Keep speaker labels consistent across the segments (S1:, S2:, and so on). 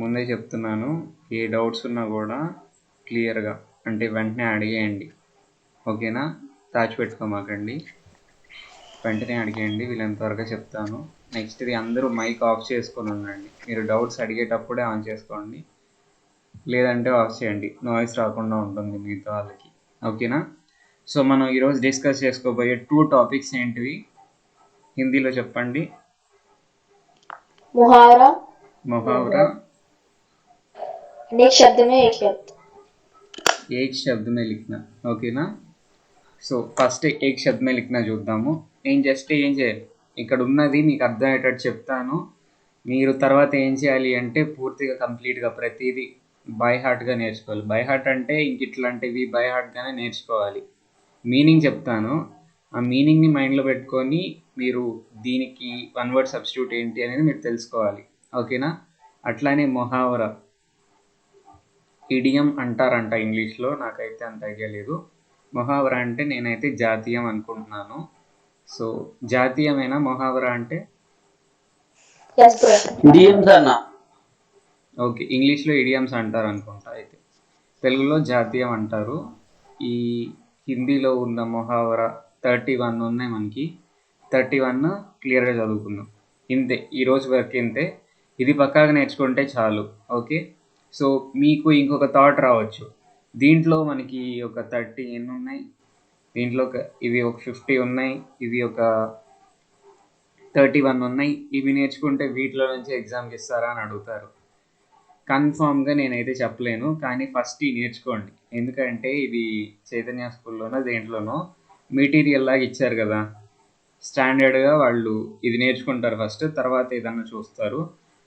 S1: ముందే చెప్తున్నాను, ఏ డౌట్స్ ఉన్నా కూడా క్లియర్గా అంటే వెంటనే అడిగేయండి. ఓకేనా? దాచిపెట్టుకోమాకండి, వెంటనే అడిగేయండి, వీళ్ళని త్వరగా చెప్తాను. నెక్స్ట్ది అందరూ మైక్ ఆఫ్ చేసుకొని ఉండండి. మీరు డౌట్స్ అడిగేటప్పుడే ఆన్ చేసుకోండి, లేదంటే ఆఫ్ చేయండి, నాయిస్ రాకుండా ఉంటుంది మిగతా వాళ్ళకి. ఓకేనా? సో మనం ఈరోజు డిస్కస్ చేసుకోబోయే 2 టాపిక్స్ ఏంటివి? హిందీలో చెప్పండి.
S2: मुहावरा
S1: मुहावरा
S2: एक शब्द में एक शब्द
S1: एक शब्द में लिखना. ఓకేనా? సో ఫస్ట్ ఏక్ శబ్ద్ మే లిఖనా చూద్దాము. నేను జస్ట్ ఏం చేయాలి, ఇక్కడ ఉన్నది మీకు అర్థమయ్యేటట్టు చెప్తాను. మీరు తర్వాత ఏం చేయాలి అంటే పూర్తిగా కంప్లీట్గా ప్రతిదీ బై హార్ట్గా నేర్చుకోవాలి. బై హార్ట్ అంటే ఇంక ఇట్లాంటివి బై హార్ట్గానే నేర్చుకోవాలి. మీనింగ్ చెప్తాను, ఆ మీనింగ్ని మైండ్లో పెట్టుకొని మీరు దీనికి వన్ వర్డ్ సబ్స్టిట్యూట్ ఏంటి అనేది మీరు తెలుసుకోవాలి. ఓకేనా? అట్లానే మొహావరా, ఇడియం అంటారంట ఇంగ్లీష్లో, నాకైతే అంత ఐడియా లేదు. మొహావరా అంటే నేనైతే జాతీయం అనుకుంటున్నాను. సో జాతీయమేనా మొహావరా అంటే? ఓకే, ఇంగ్లీష్లో ఇడియమ్స్ అంటారు అనుకుంటా, అయితే తెలుగులో జాతీయం అంటారు. ఈ హిందీలో ఉన్న మొహావరా 31 ఉన్నాయి మనకి. 31 క్లియర్గా చదువుకుందాం. ఇంతే, ఈరోజు వరకు ఇంతే. ఇది పక్కాగా నేర్చుకుంటే చాలు. ఓకే, సో మీకు ఇంకొక థాట్ రావచ్చు, దీంట్లో మనకి ఒక 30 ఎన్ని ఉన్నాయి, దీంట్లో ఇవి ఒక 50 ఉన్నాయి, ఇవి ఒక 31 ఉన్నాయి, ఇవి నేర్చుకుంటే వీటిలో నుంచి ఎగ్జామ్కి ఇస్తారా అని అడుగుతారు. కన్ఫామ్గా నేనైతే చెప్పలేను, కానీ ఫస్ట్ ఇవి నేర్చుకోండి. ఎందుకంటే ఇది చైతన్య స్కూల్లోనో దేంట్లోనో మెటీరియల్ లాగా ఇచ్చారు కదా, స్టాండర్డ్గా వాళ్ళు ఇది నేర్చుకుంటారు ఫస్ట్, తర్వాత ఏదన్నా చూస్తారు.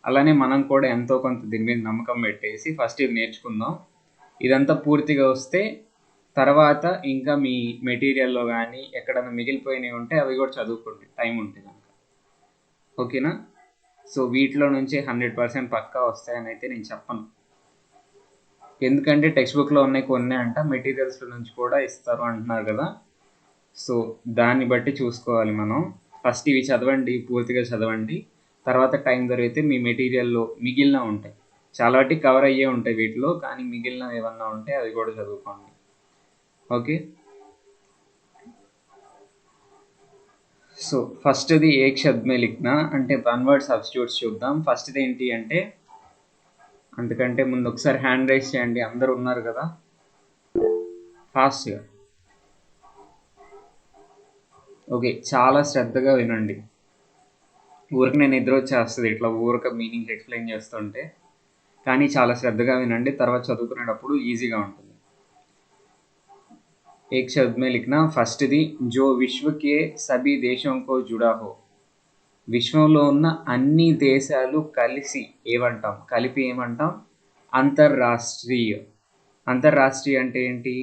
S1: అలానే మనం కూడా ఎంతో కొంత దీని మీద నమ్మకం పెట్టేసి ఫస్ట్ ఇది నేర్చుకుందాం. ఇదంతా పూర్తిగా వస్తే తర్వాత ఇంకా మీ మెటీరియల్లో కానీ ఎక్కడన్నా మిగిలిపోయినవి ఉంటే అవి కూడా చదువుకోండి, టైం ఉంటే కనుక. ఓకేనా? సో వీటిలో నుంచి 100% పక్కా వస్తాయని అయితే నేను చెప్పను, ఎందుకంటే టెక్స్ట్ బుక్లో ఉన్నాయి కొన్ని అంట, మెటీరియల్స్లో నుంచి కూడా ఇస్తారు అంటున్నారు కదా. సో దాన్ని బట్టి చూసుకోవాలి మనం. ఫస్ట్ ఇవి చదవండి, పూర్తిగా చదవండి. తర్వాత టైం దొరికితే మీ మెటీరియల్లో మిగిలిన ఉంటాయి, చాలా వాటికి కవర్ అయ్యే ఉంటాయి వీటిలో, కానీ మిగిలిన ఏమన్నా ఉంటే అవి కూడా చదువుకోండి. ఓకే, సో ఫస్ట్ది ఏక్ శబ్ద్ మే లిఖనా అంటే వన్ వర్డ్ సబ్స్టిట్యూట్స్ చూద్దాం. ఫస్ట్ది ఏంటి అంటే, అందుకంటే ముందు ఒకసారి హ్యాండ్ రైజ్ చేయండి, అందరు ఉన్నారు కదా, ఫాస్ట్గా. ఓకే, చాలా శ్రద్ధగా వినండి. ఊరికి నేను నిద్ర వచ్చేస్తుంది ఇట్లా ఊరిక మీనింగ్ ఎక్స్ప్లెయిన్ చేస్తుంటే, కానీ చాలా శ్రద్ధగా వినండి, తర్వాత చదువుకునేటప్పుడు ఈజీగా ఉంటుంది. एक शब्द में लिखना. ఫస్ట్ది जो विश्व के सभी देशों को जुड़ा हो. విశ్వంలో ఉన్న అన్ని దేశాలు కలిసి ఏమంటాం, కలిపి ఏమంటాం? అంతర్రాష్ట్రీయ. అంతర్రాష్ట్రీయ అంటే ఏంటి?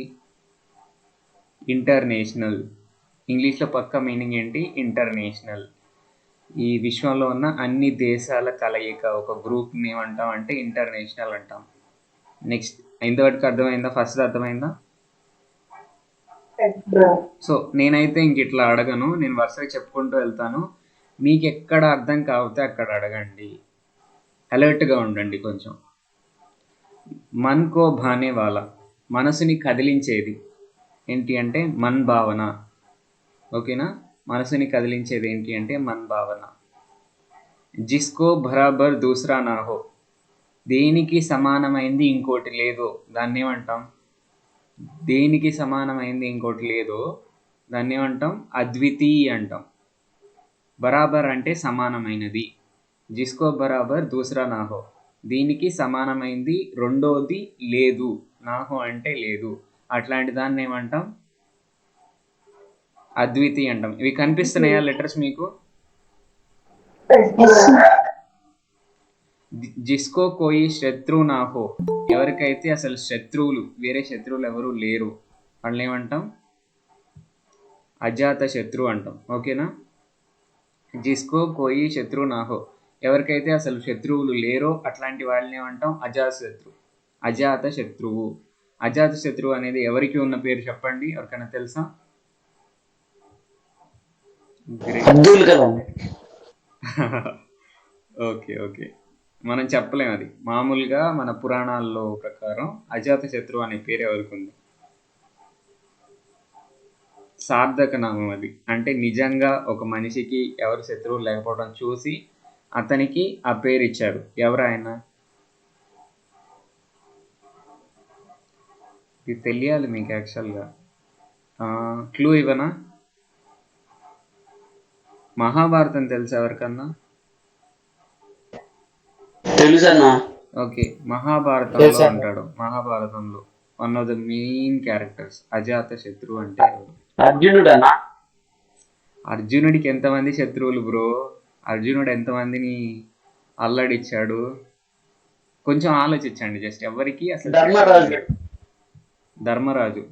S1: ఇంటర్నేషనల్. ఇంగ్లీష్లో పక్క మీనింగ్ ఏంటి? ఇంటర్నేషనల్. ఈ విశ్వంలో ఉన్న అన్ని దేశాల కలయిక, ఒక గ్రూప్ని ఏమంటాం అంటే ఇంటర్నేషనల్ అంటాం. నెక్స్ట్ ఇంతవరకు అర్థమైందా? ఫస్ట్ అర్థమైందా? సో నేనైతే ఇంక ఇట్లా అడగను, నేను వరుసగా చెప్పుకుంటూ వెళ్తాను, మీకు ఎక్కడ అర్థం కాకపోతే అక్కడ అడగండి, అలర్ట్గా ఉండండి కొంచెం. మన్ కో భానే వాలా, మనసుని కదిలించేది ఏంటి అంటే మన్ భావన. ఓకేనా? మనసుని కదిలించేది ఏంటి అంటే మన్ భావన. జిస్కో బరాబర్ దూసరా నా హో, దేనికి సమానమైంది ఇంకోటి లేదో దాన్ని ఏమంటాం? దేనికి సమానమైంది ఇంకోటి లేదో దాన్ని ఏమంటాం? అద్వితీయ అంటాం. బరాబర్ అంటే సమానమైనది. జిస్కో బరాబర్ దూసరా నాహో, దీనికి సమానమైంది రెండోది లేదు. నాహో అంటే లేదు, అట్లాంటి దాన్ని ఏమంటాం? అద్వితీయ అంటాం. ఇవి కనిపిస్తున్నాయా లెటర్స్ మీకు? జిస్కో కోయి శత్రు నాహో, ఎవరికైతే అసలు శత్రువులు, వేరే శత్రువులు ఎవరు లేరు, వాళ్ళని ఏమంటాం? అజాత శత్రు అంటాం. ఓకేనా? జిస్కో కోయి శత్రు నాహో, ఎవరికైతే అసలు శత్రువులు లేరో అట్లాంటి వాళ్ళని ఏమంటాం? అజాత శత్రు. అజాత శత్రువు. అజాత శత్రువు అనేది ఎవరికి ఉన్న పేరు చెప్పండి, ఎవరికైనా తెలుసా? ఓకే ఓకే, మనం చెప్పలేం అది. మామూలుగా మన పురాణాల్లో ప్రకారం అజాత శత్రువు అనే పేరు ఎవరికి ఉంది? సార్థక నామం అది. అంటే నిజంగా ఒక మనిషికి ఎవరు శత్రువులు లేకపోవడం చూసి అతనికి ఆ పేరు ఇచ్చారు. ఎవరు ఆయన? ఇది తెలియాలి మీకు యాక్చువల్గా. క్లూ ఇవ్వనా? మహాభారతం తెలుసా ఎవరికన్నా?
S2: తెలుసన్నా.
S1: ఓకే, మహాభారతంలో ఉంటాడు. మహాభారతంలో one of the main characters Ajatashatru అంటే ఎవరు?
S2: అర్జునుడనా?
S1: అర్జునుడికి ఎంతమంది శత్రువులు బ్రో? అర్జునుడు ఎంతమందిని అల్లడిచ్చాడు? కొంచెం ఆలోచించండి జస్ట్. ఎవరికి అసలు
S2: ధర్మరాజు.
S1: ధర్మరాజు.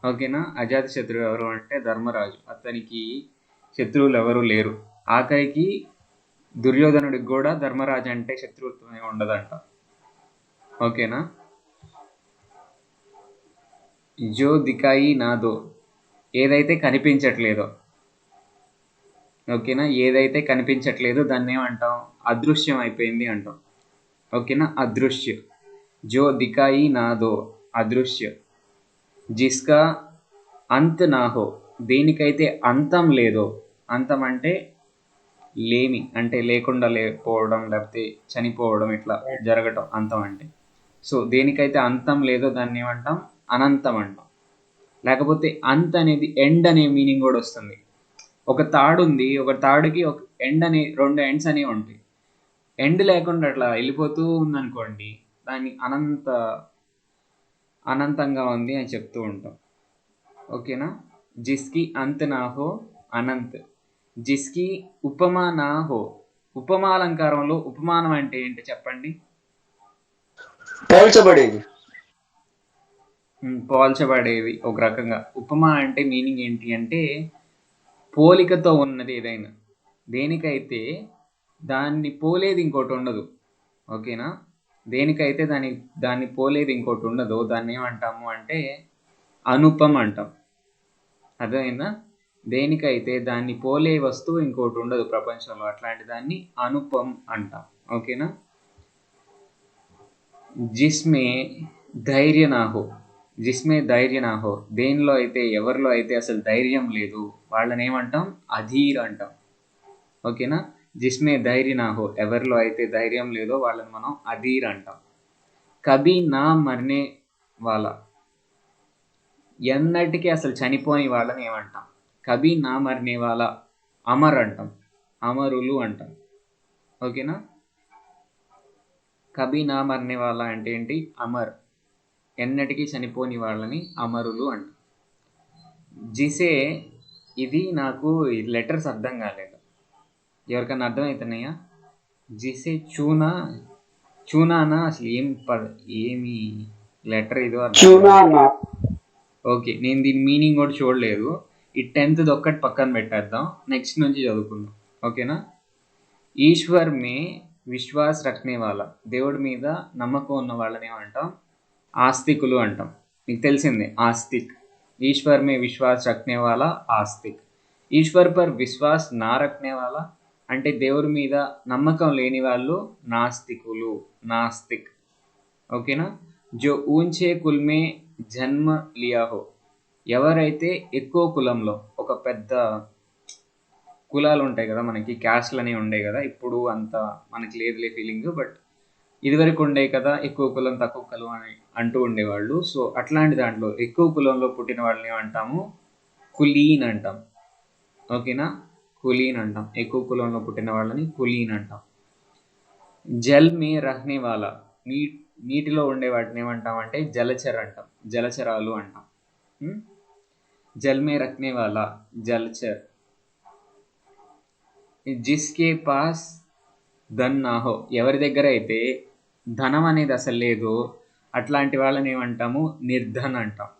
S1: ఓకేనా? అజాత శత్రువు ఎవరు అంటే ధర్మరాజు. అతనికి శత్రువులు ఎవరు లేరు. ఆఖరికి దుర్యోధనుడికి కూడా ధర్మరాజు అంటే శత్రుత్వమే ఉండదంట. ఓకేనా? జో దికాయి నాదో, ఏదైతే కనిపించట్లేదో. ఓకేనా? ఏదైతే కనిపించట్లేదో దాన్ని ఏమంటాం? అదృశ్యం అయిపోయింది అంటాం. ఓకేనా? అదృశ్య. జో దికాయి నాదో, అదృశ్య. జిస్కా అంత్ నాహో, దేనికైతే అంతం లేదో. అంతం అంటే లేమి, అంటే లేకుండా లేకపోవడం, లేకపోతే చనిపోవడం, ఇట్లా జరగటం అంతం అంటే. సో దేనికైతే అంతం లేదో దాన్ని ఏమంటాం? అనంతం అంటాం. లేకపోతే అంత్ అనేది ఎండ్ అనే మీనింగ్ కూడా వస్తుంది. ఒక తాడు ఉంది, ఒక తాడుకి ఒక ఎండ్ అని, 2 ఎండ్స్ అనేవి ఉంటాయి. ఎండ్ లేకుండా అట్లా వెళ్ళిపోతూ ఉందనుకోండి, దాన్ని అనంతంగా ఉంది అని చెప్తూ ఉంటాం. ఓకేనా? జిస్కి అంత్ నా హో అనంత్, జిస్కి ఉపమా నా హో. ఉపమాలంకారంలో ఉపమానం అంటే ఏంటి చెప్పండి?
S2: పోల్చబడేది.
S1: పోల్చబడేవి ఒక రకంగా. ఉపమా అంటే మీనింగ్ ఏంటి అంటే పోలికతో ఉన్నది ఏదైనా. దేనికైతే దాన్ని పోలేది ఇంకోటి ఉండదు. ఓకేనా? దేనికైతే దాన్ని పోలేది ఇంకోటి ఉండదో దాన్ని ఏమంటాము అంటే అనుపం అంటాం. అర్థమైందా? దేనికైతే దాన్ని పోలే వస్తువు ఇంకోటి ఉండదు ప్రపంచంలో, అట్లాంటి దాన్ని అనుపం అంటాం. ఓకేనా? జిస్మే ధైర్య నాహో, జిస్మే ధైర్య నాహో, దేనిలో అయితే ఎవరిలో అయితే అసలు ధైర్యం లేదు వాళ్ళని ఏమంటాం? అధీర్ అంటాం. ఓకేనా? జిస్మే ధైర్య నాహో, ఎవరిలో అయితే ధైర్యం లేదో వాళ్ళని మనం అధీర్ అంటాం. కభీ నా మర్నే వాళ్ళ, ఎన్నటికీ అసలు చనిపోని వాళ్ళని ఏమంటాం? కభీ నా మర్నే వాళ్ళ అమర్ అంటాం. అమరులు అంటాం. ఓకేనా? కభీ నా మర్నే వాళ్ళ అంటే ఏంటి? అమర్. ఎన్నటికీ చనిపోని వాళ్ళని అమరులు అంటాం. జిసే, ఇది నాకు లెటర్స్ అర్థం కాలేదు, ఎవరికన్నా అర్థమవుతున్నాయా? జిసే చూనానా, అసలు ఏమి లెటర్ ఇదో అర్థం. ఓకే, నేను దీని మీనింగ్ కూడా చూడలేదు. ఈ 10th ఒక్కటి పక్కన పెట్టేద్దాం, నెక్స్ట్ నుంచి చదువుకుందాం. ఓకేనా? ఈశ్వర్ మే విశ్వాస్ రఖనే వాళ్ళ, దేవుడి మీద నమ్మకం ఉన్న వాళ్ళని ఏమంటాం? ఆస్తికులు అంటాం. మీకు తెలిసిందే ఆస్తిక్. ఈశ్వర్ మే విశ్వాస్ రఖనే వాళ్ళ ఆస్తిక్. ఈశ్వర్ పర్ విశ్వాస్ నా రఖనే వాళ్ళ అంటే దేవుడి మీద నమ్మకం లేని వాళ్ళు నాస్తికులు, నాస్తిక్. ఓకేనా? జో ఊంచే కుల్మే జన్మ లియా హో, ఎవరైతే ఎక్కువ కులంలో, ఒక పెద్ద కులాలు ఉంటాయి కదా మనకి, క్యాస్ట్లు అనేవి ఉండే కదా, ఇప్పుడు అంత మనకి లేదులే ఫీలింగ్, బట్ ఇదివరకు ఉండే కదా ఎక్కువ కులం తక్కువ కులం అని అంటూ ఉండేవాళ్ళు. సో అట్లాంటి దాంట్లో ఎక్కువ కులంలో పుట్టిన వాళ్ళని ఏమంటాము? కులీన్ అంటాం. ఓకేనా? కులీన్ అంటాం. ఎక్కువ కులంలో పుట్టిన వాళ్ళని కులీన్ అంటాం. జల్ మే రహ్నే వాలా, నీటిలో ఉండే వాటిని ఏమంటాం అంటే జలచర్ అంటాం. జలచరాలు అంటాం. జల్ మే రఖనే వాలా జలచర్. జిస్కే పాస్ ధన్ నా హో, ఎవరి దగ్గర అయితే ధనం అనేది అసలు లేదు అట్లాంటి వాళ్ళని ఏమంటాము? నిర్ధన్ అంటాం.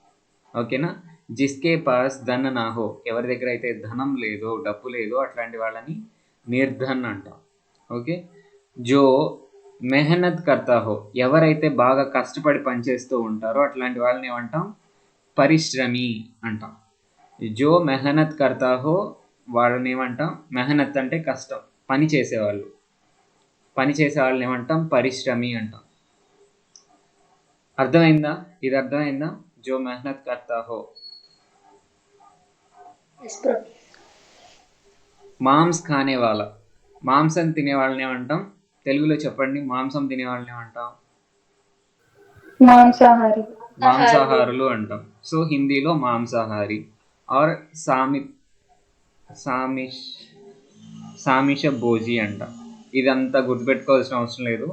S1: ఓకేనా? జిస్కే పాస్ ధన్ నా హో, ఎవరి దగ్గర అయితే ధనం లేదో, డబ్బు లేదో అట్లాంటి వాళ్ళని నిర్ధన్ అంటాం. ఓకే? జో మెహనత్ కర్తా హో, ఎవరైతే బాగా కష్టపడి పనిచేస్తూ ఉంటారో అట్లాంటి వాళ్ళని ఏమంటాం? పరిశ్రమి అంటాం. జో మెహనత్ కర్తా హో వాళ్ళని ఏమంటాం? మెహనత్ అంటే కష్టం, పని చేసేవాళ్ళు. పని చేసే వాళ్ళని ఏమంటాం? పరిశ్రమి అంటాం. అర్థమైందా? ఇది అర్థమైందా? జో మెహనత్ కర్తా హో. మాంస్ ఖానే వాళ్ళ, మాంసం తినే వాళ్ళని ఏమంటాం? తెలుగులో చెప్పండి, మాంసం తినే వాళ్ళని ఏమంటాం?
S3: మాంసాహారి.
S1: మాంసాహారులు అంటాం. సో హిందీలో మాంసాహారి ఆర్ సామిష్ సామిష భోజి అంటాం. ఇదంతా గుర్తుపెట్టుకోవాల్సిన అవసరం లేదు.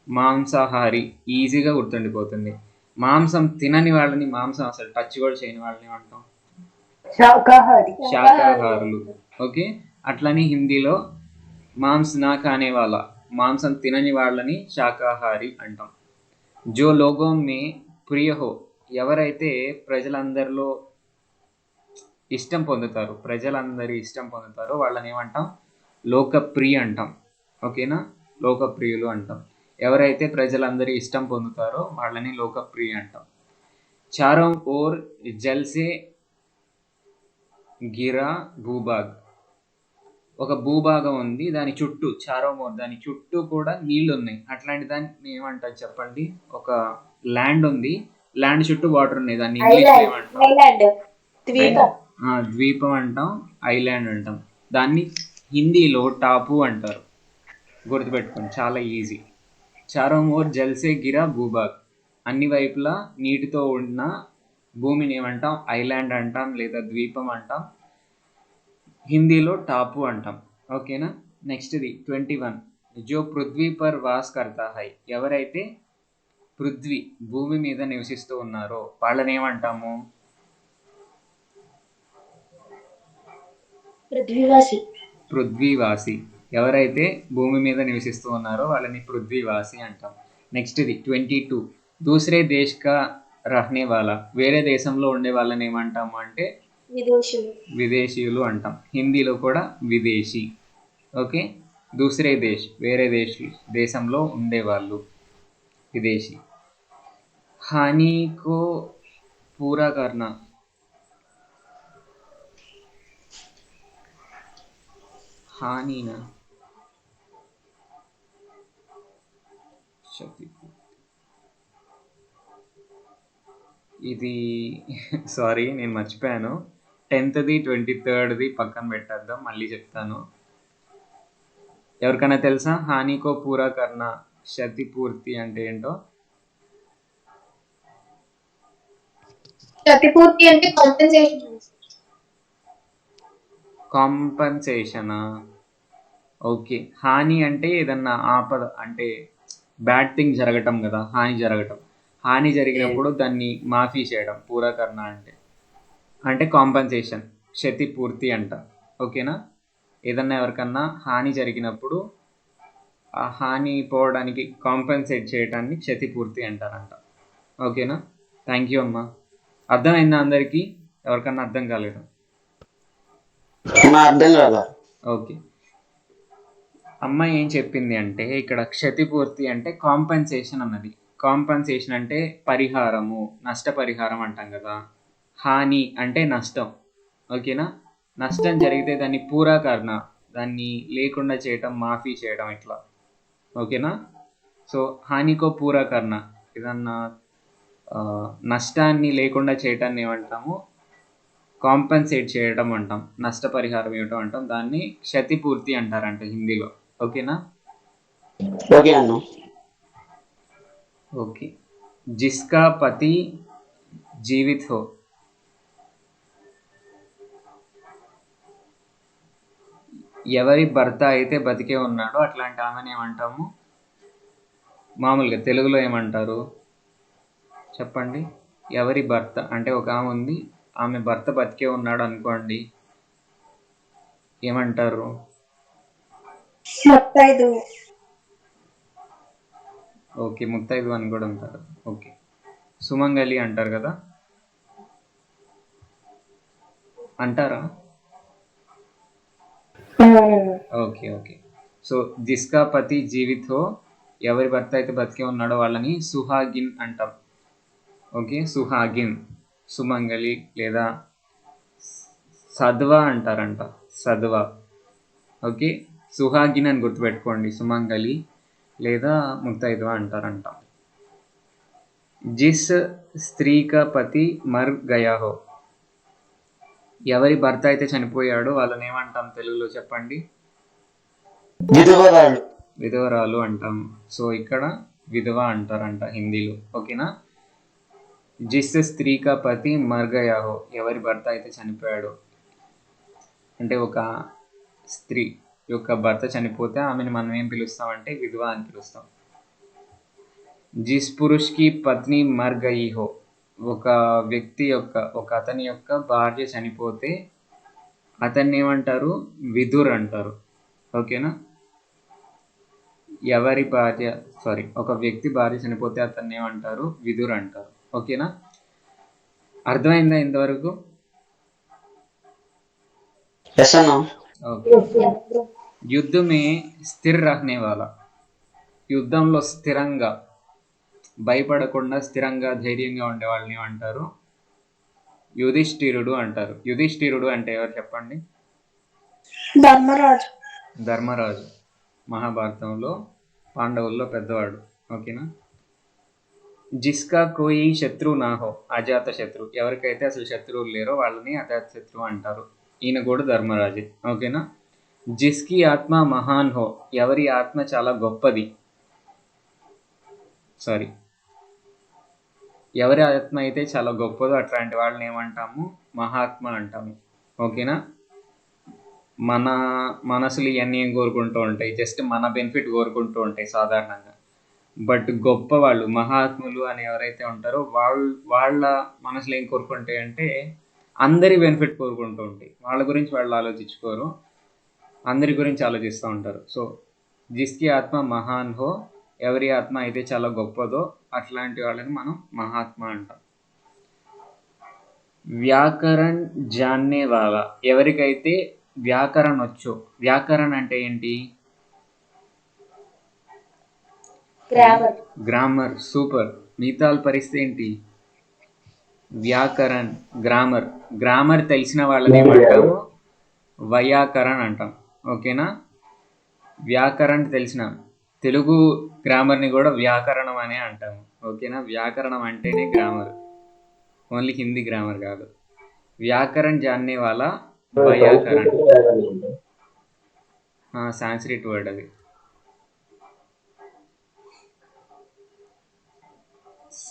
S1: మాంసాహారి ఈజీగా గుర్తుండిపోతుంది. మాంసం తినని వాళ్ళని, మాంసం అసలు టచ్ కూడా చేయని వాళ్ళని ఏమంటాం?
S3: శాకాహారి.
S1: శాకాహారులు. ఓకే, అట్లని హిందీలో మాంస్ నా ఖానే వాళ్ళ, మాంసం తినని వాళ్ళని శాకాహారి అంటాం. జో లోగో మే ప్రియ హో, ఎవరైతే ప్రజలందరిలో ఇష్టం పొందుతారో, ప్రజలందరి ఇష్టం పొందుతారో వాళ్ళని ఏమంటాం? లోకప్రియ అంటాం. ఓకేనా, లోకప్రియులు అంటాం. ఎవరైతే ప్రజలందరి ఇష్టం పొందుతారో వాళ్ళని లోకప్రియ అంటాం. చారో ఓర్ జల్సే గిరా భూభాగ్, ఒక భూభాగం ఉంది, దాని చుట్టూ చారోమోర్, దాని చుట్టూ కూడా నీళ్లు ఉన్నాయి. అట్లాంటి దాన్ని ఏమంటారు చెప్పండి? ఒక ల్యాండ్ ఉంది, ల్యాండ్ చుట్టూ వాటర్ ఉన్నాయి, దాన్ని ఇంగ్లీష్లో ఏమంటాం? ద్వీపం అంటాం, ఐలాండ్ అంటాం. దాన్ని హిందీలో టాపు అంటారు. గుర్తుపెట్టుకోండి, చాలా ఈజీ. చారోమోర్ జల్సే గిరా భూభాగ్, అన్ని వైపులా నీటితో ఉన్న భూమిని ఏమంటాం? ఐలాండ్ అంటాం, లేదా ద్వీపం అంటాం. హిందీలో టాపు అంటాం. ఓకేనా. నెక్స్ట్ది 21. జో పృథ్వీ పర్ వాస్ కర్తా హై, ఎవరైతే పృథ్వీ భూమి మీద నివసిస్తూ ఉన్నారో వాళ్ళని ఏమంటాము? పృథ్వీవాసి. ఎవరైతే భూమి మీద నివసిస్తూ ఉన్నారో వాళ్ళని పృథ్వీవాసి అంటాం. నెక్స్ట్ది 22. దూసరే దేశ్ కా రహనే వాలా, వేరే దేశంలో ఉండే వాళ్ళని ఏమంటాము అంటే విదేశీయులు అంటాం. హిందీలో కూడా విదేశీ. ఓకే, దూసరే దేశ్, వేరే దేశంలో ఉండేవాళ్ళు, విదేశీ. హాని కో పూరా కర్నా, హానినా ఇది సారీ నేను మర్చిపోయాను. 10th, 23rd పక్కన పెట్టేద్దాం, మళ్ళీ చెప్తాను. ఎవరికైనా తెలుసా హానికో పూరా కర్నా క్షతి పూర్తి అంటే ఏంటో?
S3: క్షతిపూర్తి అంటే
S1: కాంపన్సేషనా? ఓకే. హాని అంటే ఏదన్నా ఆపద, అంటే బ్యాడ్ థింగ్ జరగటం కదా, హాని జరగటం. హాని జరిగినప్పుడు దాన్ని మాఫీ చేయడం పూరా కర్నా అంటే కాంపన్సేషన్, క్షతి పూర్తి అంట. ఓకేనా. ఏదన్నా ఎవరికన్నా హాని జరిగినప్పుడు ఆ హాని పోవడానికి కాంపన్సేట్ చేయడాన్ని క్షతిపూర్తి అంటారంట. ఓకేనా. థ్యాంక్ యూ అమ్మా. అర్థమైందా అందరికీ? ఎవరికన్నా అర్థం కాలేదు?
S2: అర్థం కాదా?
S1: ఓకే. అమ్మ ఏం చెప్పింది అంటే ఇక్కడ క్షతిపూర్తి అంటే కాంపన్సేషన్ అన్నది. కాంపన్సేషన్ అంటే పరిహారము, నష్టపరిహారం అంటాం కదా. హాని అంటే నష్టం. ఓకేనా. నష్టం జరిగితే దాన్ని పూరా కర్ణ, దాన్ని లేకుండా చేయటం, మాఫీ చేయడం, ఇట్లా. ఓకేనా. సో హానికో పూరా కర్ణ, ఏదన్నా నష్టాన్ని లేకుండా చేయటాన్ని ఏమంటాము? కాంపన్సేట్ చేయడం అంటాం, నష్టపరిహారం ఇవ్వటం అంటాం. దాన్ని క్షతిపూర్తి అంటారంట హిందీలో. ఓకేనా.
S2: ఓకే అన్న.
S1: ఓకే. జిస్కా పతి జీవిత్ హో, ఎవరి భర్త అయితే బతికే ఉన్నాడో అట్లాంటి ఆమెను ఏమంటాము? మామూలుగా తెలుగులో ఏమంటారు చెప్పండి? ఎవరి భర్త అంటే ఒక ఆమె ఉంది, ఆమె భర్త బతికే ఉన్నాడు అనుకోండి, ఏమంటారు?
S3: ముత్తైదువు.
S1: ఓకే, ముత్తైదు అని కూడా అంటారు. ఓకే, సుమంగలి అంటారు కదా, అంటారా? Okay okay. సో జిస్కా పతి జీవిత్ హో, ఎవరి భర్త అయితే బతికే ఉన్నాడో వాళ్ళని సుహాగిన్ అంటాం. ఓకే, సుహాగిన్, సుమంగలి లేదా సద్వా అంటారంట, సద్వా. ఓకే, సుహాగిన్ అని గుర్తుపెట్టుకోండి, సుమంగలి లేదా ముత్తైదువ అంటారంట. జిస్ స్త్రీ కా పతి మర్ గయా హో, ఎవరి భర్త అయితే చనిపోయాడో వాళ్ళని ఏమంటాం తెలుగులో చెప్పండి?
S2: విధవరాలు.
S1: విధవరాలు అంటాం. సో ఇక్కడ విధవ అంటారంట హిందీలో. ఓకేనా? జిస్ స్త్రీ కా పతి మర్ గయా హో, ఎవరి భర్త అయితే చనిపోయాడో, అంటే ఒక స్త్రీ యొక్క భర్త చనిపోతే ఆమెను మనం ఏం పిలుస్తామంటే విధవ అని పిలుస్తాం. జిస్ పురుష్ కి పత్ని మర్ గయి హో, ఒక వ్యక్తి యొక్క అతని యొక్క భార్య చనిపోతే అతన్ని ఏమంటారు? విధుర్ అంటారు. ఓకేనా? ఒక వ్యక్తి భార్య చనిపోతే అతన్ని ఏమంటారు? విధుర్ అంటారు. ఓకేనా? అర్థమైందా ఇంతవరకు?
S2: ఎస్ అన్న.
S1: ఓకే. యుద్ధ మే స్థిర్ రహనే వాలా, యుద్ధంలో స్థిరంగా, భయపడకుండా స్థిరంగా ధైర్యంగా ఉండే వాళ్ళని ఏమంటారు? యుధిష్ఠిరుడు అంటారు. యుధిష్ఠిరుడు అంటే ఎవరు చెప్పండి?
S3: ధర్మరాజు.
S1: ధర్మరాజు, మహాభారతంలో పాండవుల్లో పెద్దవాడు. ఓకేనా? జిస్కా కోయి శత్రు నా హో, అజాత శత్రు, ఎవరికైతే అసలు శత్రువులు లేరో వాళ్ళని అజాత శత్రువు అంటారు. ఈయన కూడా ధర్మరాజే. ఓకేనా? జిస్కి ఆత్మ మహాన్ హో, ఎవరి ఆత్మ చాలా గొప్పది, ఎవరి ఆత్మ అయితే చాలా గొప్పదో అట్లాంటి వాళ్ళని ఏమంటాము? మహాత్మ అంటాము. ఓకేనా? మన మనసులు ఇవన్నీ ఏం కోరుకుంటూ ఉంటాయి? జస్ట్ మన బెనిఫిట్ కోరుకుంటూ ఉంటాయి సాధారణంగా. బట్ గొప్ప వాళ్ళు, మహాత్ములు అని ఎవరైతే ఉంటారో వాళ్ళ మనసులు ఏం కోరుకుంటాయి అంటే అందరి బెనిఫిట్ కోరుకుంటూ ఉంటాయి. వాళ్ళ గురించి వాళ్ళు ఆలోచించుకోరు, అందరి గురించి ఆలోచిస్తూ ఉంటారు. సో జిస్కి ఆత్మ మహాన్ హో, ఎవరి ఆత్మ అయితే చాలా గొప్పదో అట్లాంటి వాళ్ళని మనం మహాత్మ అంటాం. వ్యాకరణ్ జాన్నే వాలా, ఎవరికైతే వ్యాకరణ వచ్చో. వ్యాకరణ అంటే ఏంటి? గ్రామర్. సూపర్. మిగతా పరిస్థితి ఏంటి? వ్యాకరణ్, గ్రామర్. గ్రామర్ తెలిసిన వాళ్ళని ఏమంటాము? వైయాకరణ్ అంటాం. ఓకేనా? వ్యాకరణ్ తెలిసిన తెలుగు గ్రామర్ని కూడా వ్యాకరణం అనే అంటాము. ఓకేనా? వ్యాకరణం అంటేనే గ్రామర్, ఓన్లీ హిందీ గ్రామర్ కాదు. వ్యాకరణ్ జాన్నే వాలా వైయాకరణ్. సాంస్క్రిట్ వర్డ్ అది.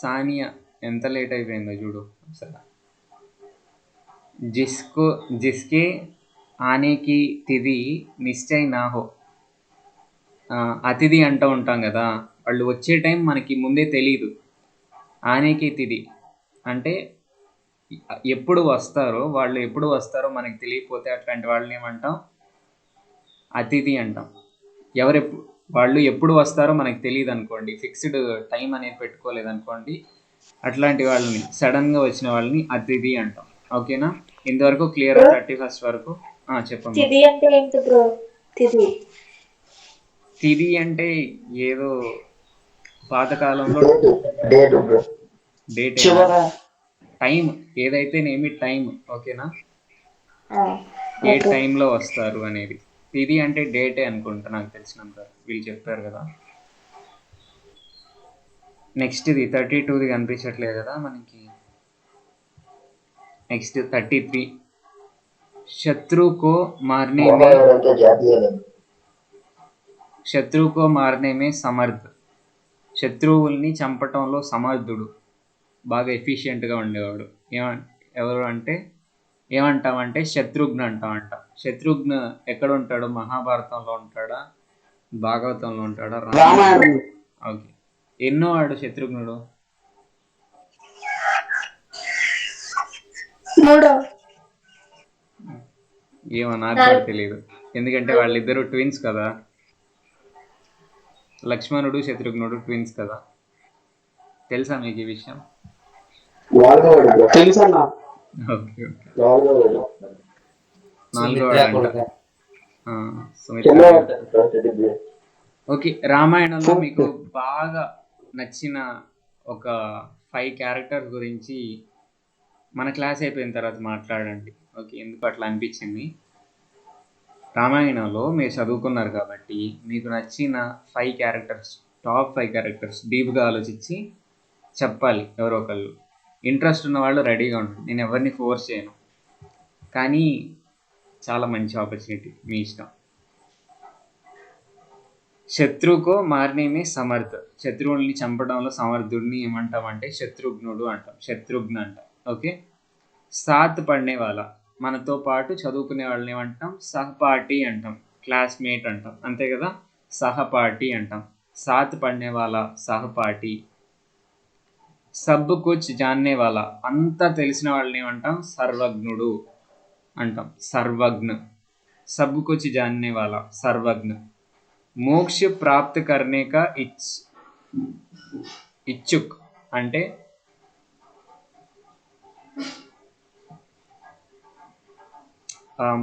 S1: సానియా ఎంత లేట్ అయిపోయిందో చూడు అసలు. జిస్కే ఆనేకి తిథి నిశ్చయ్ నా హో, అతిథి అంటూ ఉంటాం కదా, వాళ్ళు వచ్చే టైం మనకి ముందే తెలియదు. ఆనేకి తిథి అంటే వాళ్ళు ఎప్పుడు వస్తారో మనకి తెలియకపోతే అట్లాంటి వాళ్ళని ఏమంటాం? అతిథి అంటాం. వాళ్ళు ఎప్పుడు వస్తారో మనకి తెలియదు అనుకోండి, ఫిక్స్డ్ టైం అనేది పెట్టుకోలేదు అనుకోండి, అట్లాంటి వాళ్ళని, సడన్గా వచ్చిన వాళ్ళని అతిథి అంటాం. ఓకేనా? ఇంతవరకు క్లియర్? 31st వరకు చెప్పండి.
S3: తిథి అంటే ఏంటి బ్రో?
S1: తిథి అంటే ఏదో పాతకాలంలో డేట్, టైం, ఏదైతేనేమి టైం. ఓకేనా? ఏ టైంలో వస్తారు అనేది. తిథి అంటే డేటే అనుకుంటా, నాకు తెలిసినంత. వీళ్ళు చెప్పారు కదా. నెక్స్ట్ ఇది 32ది కనిపించట్లేదు కదా మనకి. నెక్స్ట్ 33. శత్రు కో మారనే మే సమర్థ్, శత్రువుల్ని చంపటంలో సమర్థుడు, బాగా ఎఫిషియెంట్గా ఉండేవాడు. ఎవరు అంటే ఏమంటామంటే శత్రుఘ్న అంటామంట. శత్రుఘ్న ఎక్కడ ఉంటాడు? మహాభారతంలో ఉంటాడా, భాగవతంలో ఉంటాడా, రామాయణం? ఓకే. ఎన్నో వాడు శత్రుఘ్నుడు? ఏమో నాకు కూడా తెలియదు, ఎందుకంటే వాళ్ళిద్దరు ట్విన్స్ కదా. లక్ష్మణుడు శత్రుఘ్నుడు ట్విన్స్ కదా. తెలుసా మీకు ఈ విషయం? ఓకే. ఓకే. రామాయణంలో మీకు బాగా నచ్చిన ఒక 5 క్యారెక్టర్స్ గురించి మన క్లాస్ అయిపోయిన తర్వాత మాట్లాడండి. ఓకే, ఎందుకు అట్లా అనిపించింది? రామాయణంలో మీరు చదువుకున్నారు కాబట్టి మీకు నచ్చిన 5 క్యారెక్టర్స్, టాప్ 5 క్యారెక్టర్స్ డీప్గా ఆలోచించి చెప్పాలి. ఎవరో ఒకళ్ళు ఇంట్రెస్ట్ ఉన్న వాళ్ళు రెడీగా ఉంటుంది. నేను ఎవరిని ఫోర్స్ చేయను, కానీ చాలా మంచి ఆపర్చునిటీ, మీ ఇష్టం. శత్రువుకో మారనేమే సమర్థ. శత్రువుల్ని చంపడంలో సమర్థుడిని ఏమంటామంటే శత్రుఘ్నుడు అంటాం, శత్రుఘ్న అంటాం. ఓకే. సాత్ పడనే వాళ్ళ, మనతో పాటు చదువుకునే వాళ్ళని ఏమంటాం? సహపాఠి అంటాం, క్లాస్మేట్ అంటాం, అంతే కదా. సహపాఠి అంటాం. సాత్ పడనే వాళ్ళ సహపాఠి. సబ్ కుచ్ జాన్నే వాళ్ళ, అంతా తెలిసిన వాళ్ళని ఏమంటాం? సర్వజ్ఞుడు అంటాం, సర్వజ్ఞ. సబ్ కుచ్ జాన్నే వాళ్ళ సర్వజ్ఞ. మోక్ష ప్రాప్త్ కర్నే కా ఇచ్చుక్ అంటే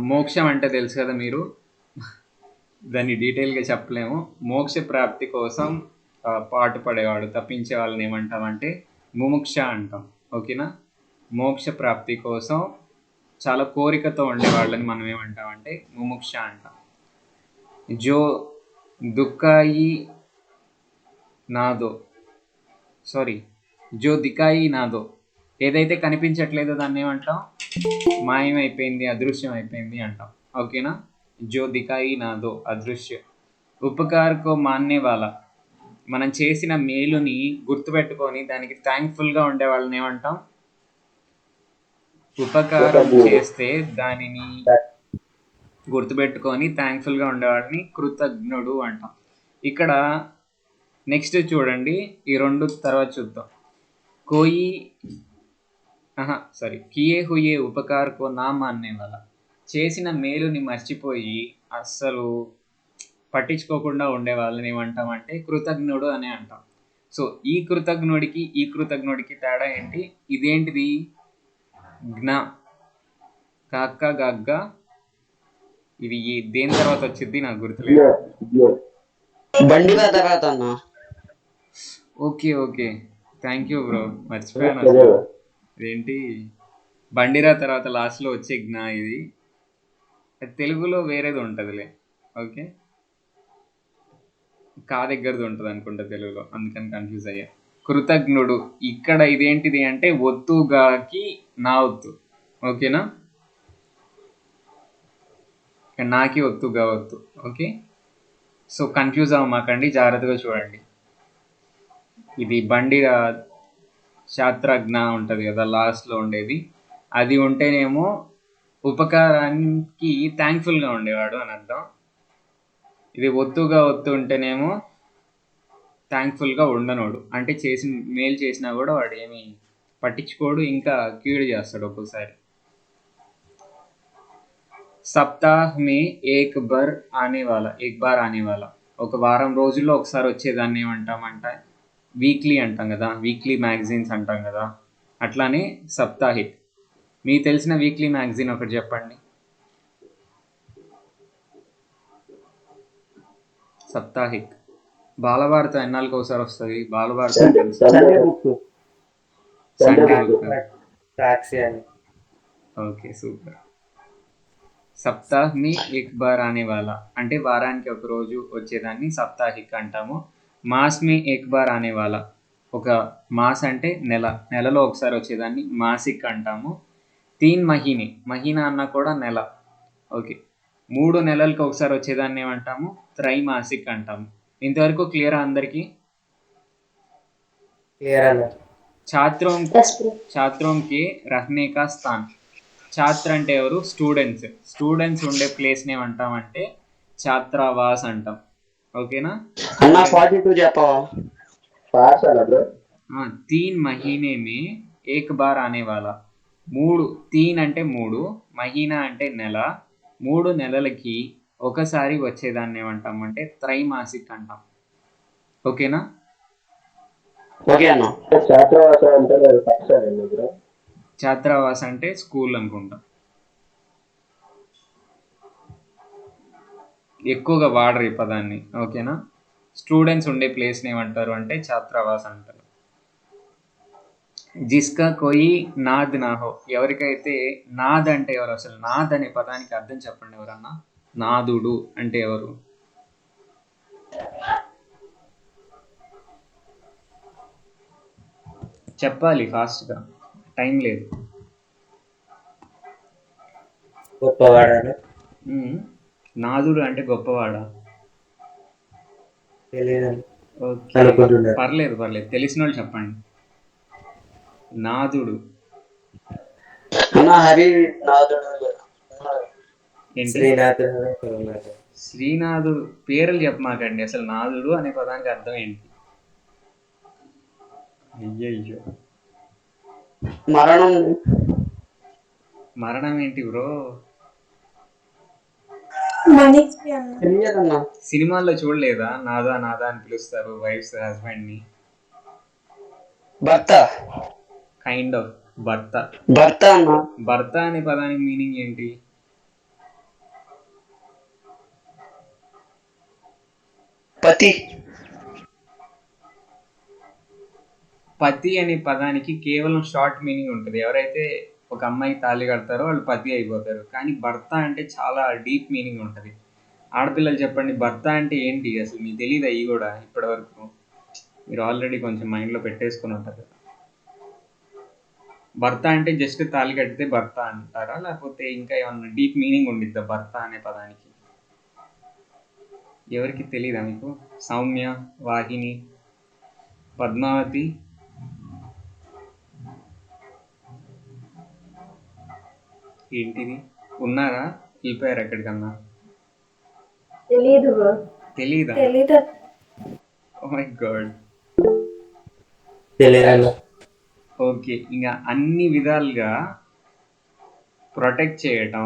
S1: మోక్షం అంటే తెలుసు కదా మీరు, దాన్ని డీటెయిల్గా చెప్పలేము. మోక్ష ప్రాప్తి కోసం పాటు పడేవాడు, తప్పించే వాళ్ళని ఏమంటామంటే ముముక్ష అంటాం. ఓకేనా. మోక్ష ప్రాప్తి కోసం చాలా కోరికతో ఉండేవాళ్ళని మనం ఏమంటామంటే ముముక్ష అంటాం. జో దుఃఖాయి నాదో, సారీ, జో దికాయి నాదో, ఏదైతే కనిపించట్లేదో దాన్ని ఏమంటాం? మాయమైపోయింది, అదృశ్యం అయిపోయింది అంటాం. ఓకేనా. జో దికాయి నాదో, అదృశ్య. ఉపకారకో మాన్నే వాళ్ళ, మనం చేసిన మేలుని గుర్తుపెట్టుకొని దానికి థ్యాంక్ఫుల్గా ఉండే వాళ్ళని ఏమంటాం? ఉపకారం చేస్తే దానిని గుర్తుపెట్టుకొని థ్యాంక్ఫుల్గా ఉండేవాడిని కృతజ్ఞుడు అంటాం. ఇక్కడ నెక్స్ట్ చూడండి, ఈ రెండు తర్వాత చూద్దాం. కోయి కియే హుయే ఉపకార్ కో నా మాన్నే వాళ్ళ, చేసిన మేలుని మర్చిపోయి అస్సలు పట్టించుకోకుండా ఉండే వాళ్ళని ఏమంటామంటే కృతజ్ఞుడు అని అంటాం. సో ఈ కృతజ్ఞుడికి తేడా ఏంటి? ఇదేంటిది? జ్ఞ, కాక్క గగ్గ, ఇది దేని తర్వాత వచ్చింది నాకు గుర్తులేదు.
S2: బండిరా తర్వాత అన్న.
S1: Okay okay, thank you bro, మర్చిపోయాను అసలు. ఇదేంటి బండిరా తర్వాత లాస్ట్లో వచ్చే జ్ఞ, ఇది తెలుగులో వేరేది ఉంటుందిలే. ఓకే, కా దగ్గరది ఉంటుంది అనుకుంటా తెలుగులో, అందుకని కన్ఫ్యూజ్ అయ్యా. కృతజ్ఞుడు, ఇక్కడ ఇదేంటిది అంటే ఒత్తుగాకి నా ఒత్తు. ఓకేనా, నాకి ఒత్తుగా ఒత్తు. ఓకే. సో కన్ఫ్యూజ్ అవ్వమాకండి, జాగ్రత్తగా చూడండి. ఇది బండి శాస్త్రజ్ఞ ఉంటుంది కదా లాస్ట్లో ఉండేది, అది ఉంటేనేమో ఉపకారానికి థ్యాంక్ఫుల్గా ఉండేవాడు అని అర్థం. ఇది ఒత్తుగా ఒత్తు ఉంటేనేమో థ్యాంక్ఫుల్గా ఉండనోడు, అంటే మేలు చేసినా కూడా వాడు ఏమి పట్టించుకోడు, ఇంకా కీడు చేస్తాడు ఒక్కోసారి. సప్తాహ్ మే ఏక్ బార్ ఆనే వాలా, ఒక వారం రోజుల్లో ఒకసారి వచ్చేదాన్ని ఏమంటామంటే వీక్లీ అంటాం కదా, వీక్లీ మ్యాగజైన్స్ అంటాం కదా, అట్లానే సప్తాహిక్. మీకు తెలిసిన వీక్లీ మ్యాగజైన్ ఒకటి చెప్పండి. సప్తాహిక్. బాలభారత ఎన్నాళ్ళకి ఒకసారి వస్తుంది? బాలభారత తెలుసు, సండే బుక్. Okay super. సప్తాహ్ మే ఏక్ బార్ ఆనే వాలా అంటే వారానికి ఒక రోజు వచ్చేదాన్ని సప్తాహిక్ అంటాము. మాస్ మే ఏక్ బార్ ఆనే వాలా, ఒక మాస్ అంటే నెలలో ఒకసారి వచ్చేదాన్ని మాసిక్ అంటాము. 3 మహీనా అన్న కూడా నెల. ఓకే, 3 నెలలకు ఒకసారి వచ్చేదాన్ని ఏమంటాము? త్రైమాసిక్ అంటాము. ఇంతవరకు క్లియరా అందరికీ? ఛాత్రోంకి రహనే కా స్థాన్. ఛాత్ర అంటే ఎవరు? స్టూడెంట్స్ ఉండే ప్లేస్ని ఏమంటామంటే ఛాత్రావాస్ అంటాం. ఓకేనా.
S2: అన్న 42 చెప్పవా?
S1: 3 మహీనే మే ఏక్ బార్ ఆనే వాలా. 3 అంటే 3, మహీనా అంటే నెల, 3 నెలలకి ఒకసారి వచ్చేదాన్ని ఏమంటామంటే త్రైమాసిక్ అంటాం. ఓకేనా.
S2: ఓకే అన్న.
S1: ఛాత్రావాస్ అంటే స్కూల్ అనుకుంటా, ఎక్కువగా వాడరు ఈ పదాన్ని. ఓకేనా. స్టూడెంట్స్ ఉండే ప్లేస్ని ఏమంటారు అంటే ఛాత్రావాస్ అంటారు. జిస్కా కోయి నాద్ నా హో, ఎవరికైతే నాద్ అంటే ఎవరు? అసలు నాద్ అనే పదానికి అర్థం చెప్పండి ఎవరన్నా. నాదుడు అంటే ఎవరు? చెప్పాలి ఫాస్ట్గా, టైం లేదు.
S4: గొప్పవాడని
S1: నాదుడు అంటే గొప్పవాడా?
S4: తెలియదని
S1: ఓకే,
S4: అనుకుంటున్నా.
S1: పర్లేదు పర్లేదు, తెలిసిన వాళ్ళు చెప్పండి. నాదుడు
S2: అన్న హరి నాదుడు
S1: ఏంటి?
S4: శ్రీనాథుడు.
S1: శ్రీనాథుడు పేర్లు చెప్పమాకండి, అసలు నాదుడు అనే పదానికి అర్థం ఏంటి? అయ్యయ్యో,
S2: మరణం
S1: మరణం ఏంటి బ్రో?
S3: మణికి అన్న.
S2: తెలియదన్నా.
S1: సినిమాల్లో చూడలేదా నాదా నాదా అని పిలుస్తారు వైఫ్స్ హస్బెండ్ ని?
S2: భర్త
S1: కైండ్ ఆఫ్ భర్త.
S2: భర్త అన్న.
S1: భర్త అనే పదానికి మీనింగ్ ఏంటి?
S2: పతి
S1: పతి అనే పదానికి కేవలం షార్ట్ మీనింగ్ ఉంటుంది. ఎవరైతే ఒక అమ్మాయి తాళి కడతారో వాళ్ళు పతి అయిపోతారు. కానీ భర్త అంటే చాలా డీప్ మీనింగ్ ఉంటుంది. ఆడపిల్లలు చెప్పండి, భర్త అంటే ఏంటి అసలు మీకు తెలియదు? అవి కూడా ఇప్పటివరకు మీరు ఆల్రెడీ కొంచెం మైండ్లో పెట్టేసుకుని ఉంటారు కదా. భర్త అంటే జస్ట్ తాళి కడితే భర్త అంటారా, లేకపోతే ఇంకా ఏమన్నా డీప్ మీనింగ్ ఉండిద్దా భర్త అనే పదానికి? ఎవరికి తెలీదా మీకు? సౌమ్య, వాహిని, పద్మావతి, ఏంటిది? ఉన్నారా? వెళ్ళిపోయారు ఎక్కడికన్నా?
S3: తెలీదు బ్రో.
S1: తెలీదా?
S3: తెలీదు.
S1: Oh my god.
S4: తెలియదన్నా.
S1: ఓకే, ఇంకా అన్ని విధాలుగా ప్రొటెక్ట్ చేయటం,